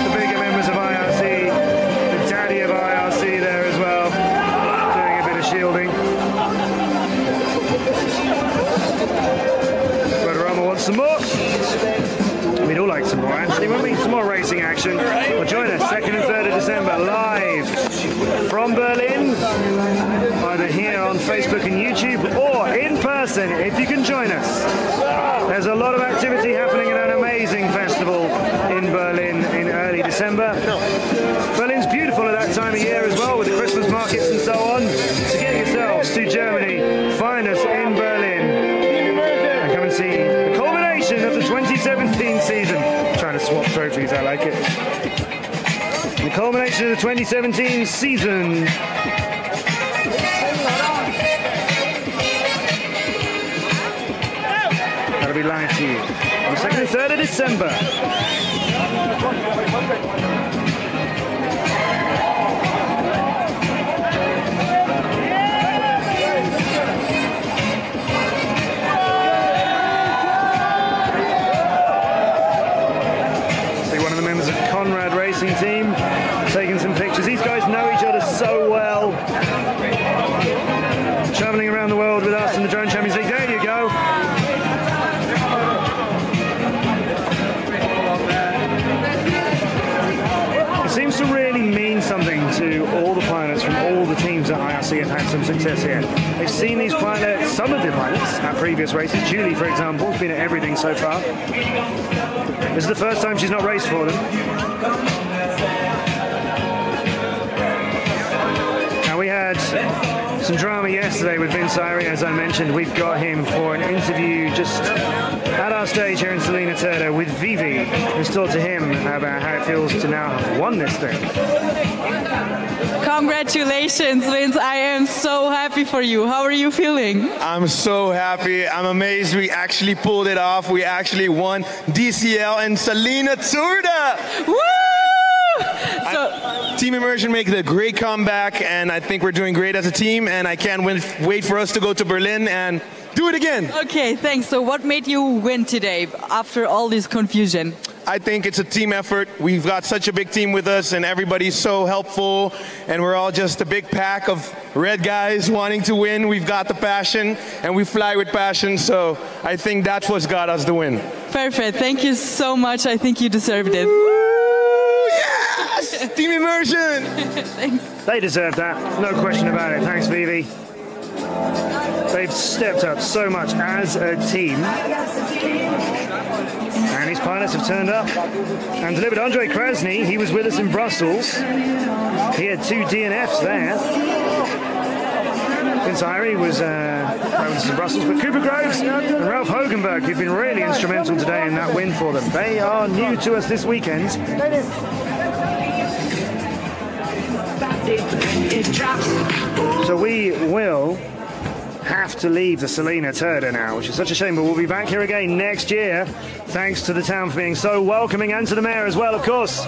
The bigger members of IRC, the daddy of IRC there as well, doing a bit of shielding. Rotorama wants some more. We'd all like some more, actually, wouldn't we? Some more racing action. Well, join us 2nd and 3rd of December live from Berlin, either here on Facebook and YouTube or in person if you can join us. There's a lot of activity happening at an amazing festival in Berlin in early December. Berlin's beautiful at that time of year as well, with the Christmas markets and so on. So get yourselves to Germany, find us in Berlin, and come and see the culmination of the 2017 season. I'm trying to swap trophies, I like it. The culmination of the 2017 season. That'll be live to you on the 2nd and 3rd of December. Team taking some pictures. These guys know each other so well. Traveling around the world with us in the Drone Champions League. seen these pilots, some of the pilots, at previous races. Julie, for example, has been at everything so far. This is the first time she's not raced for them. Now, we had some drama yesterday with Vince Irie, as I mentioned. We've got him for an interview just at our stage here in Salina Turda with Vivi, who's talked to him about how it feels to now have won this thing. Congratulations, Vince. I am so happy for you. How are you feeling? I'm so happy. I'm amazed we actually pulled it off. We actually won DCL and Salina Turda. Woo! Team Immersion making a great comeback, and I think we're doing great as a team, and I can't wait for us to go to Berlin and do it again. Okay, thanks. So what made you win today after all this confusion? I think it's a team effort. We've got such a big team with us, and everybody's so helpful, and we're all just a big pack of red guys wanting to win. We've got the passion, and we fly with passion, so I think that's what's got us the win. Perfect. Thank you so much. I think you deserved it. Yes! Team Immersion! Thanks. They deserve that, no question about it. Thanks, Vivi. They've stepped up so much as a team. And these pilots have turned up and delivered. Andre Krasny, he was with us in Brussels. He had 2 DNFs there. Vince Irie was in Brussels, but Cooper Groves and Ralph Hogenberg, who've been really instrumental today in that win for them. They are new to us this weekend. So we will have to leave the Salina Turda now, which is such a shame, but we'll be back here again next year, thanks to the town for being so welcoming, and to the mayor as well, of course.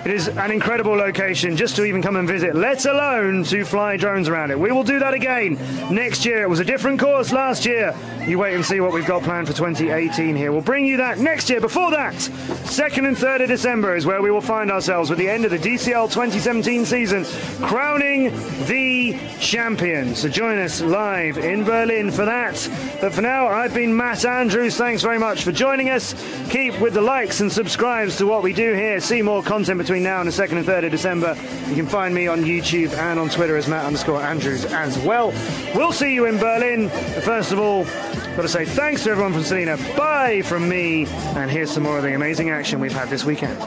It is an incredible location just to even come and visit, let alone to fly drones around it. We will do that again next year. It was a different course last year. You wait and see what we've got planned for 2018 here. We'll bring you that next year. Before that, 2nd and 3rd of December is where we will find ourselves with the end of the DCL 2017 season, crowning the champion. So join us live in Berlin for that. But for now, I've been Matt Andrews. Thanks very much for joining us. Keep with the likes and subscribes to what we do here. See more content between now and the 2nd and 3rd of December. You can find me on YouTube and on Twitter as Matt_Andrews as well. We'll see you in Berlin. But first of all, got to say thanks to everyone from Salina. Bye from me. And here's some more of the amazing action we've had this weekend.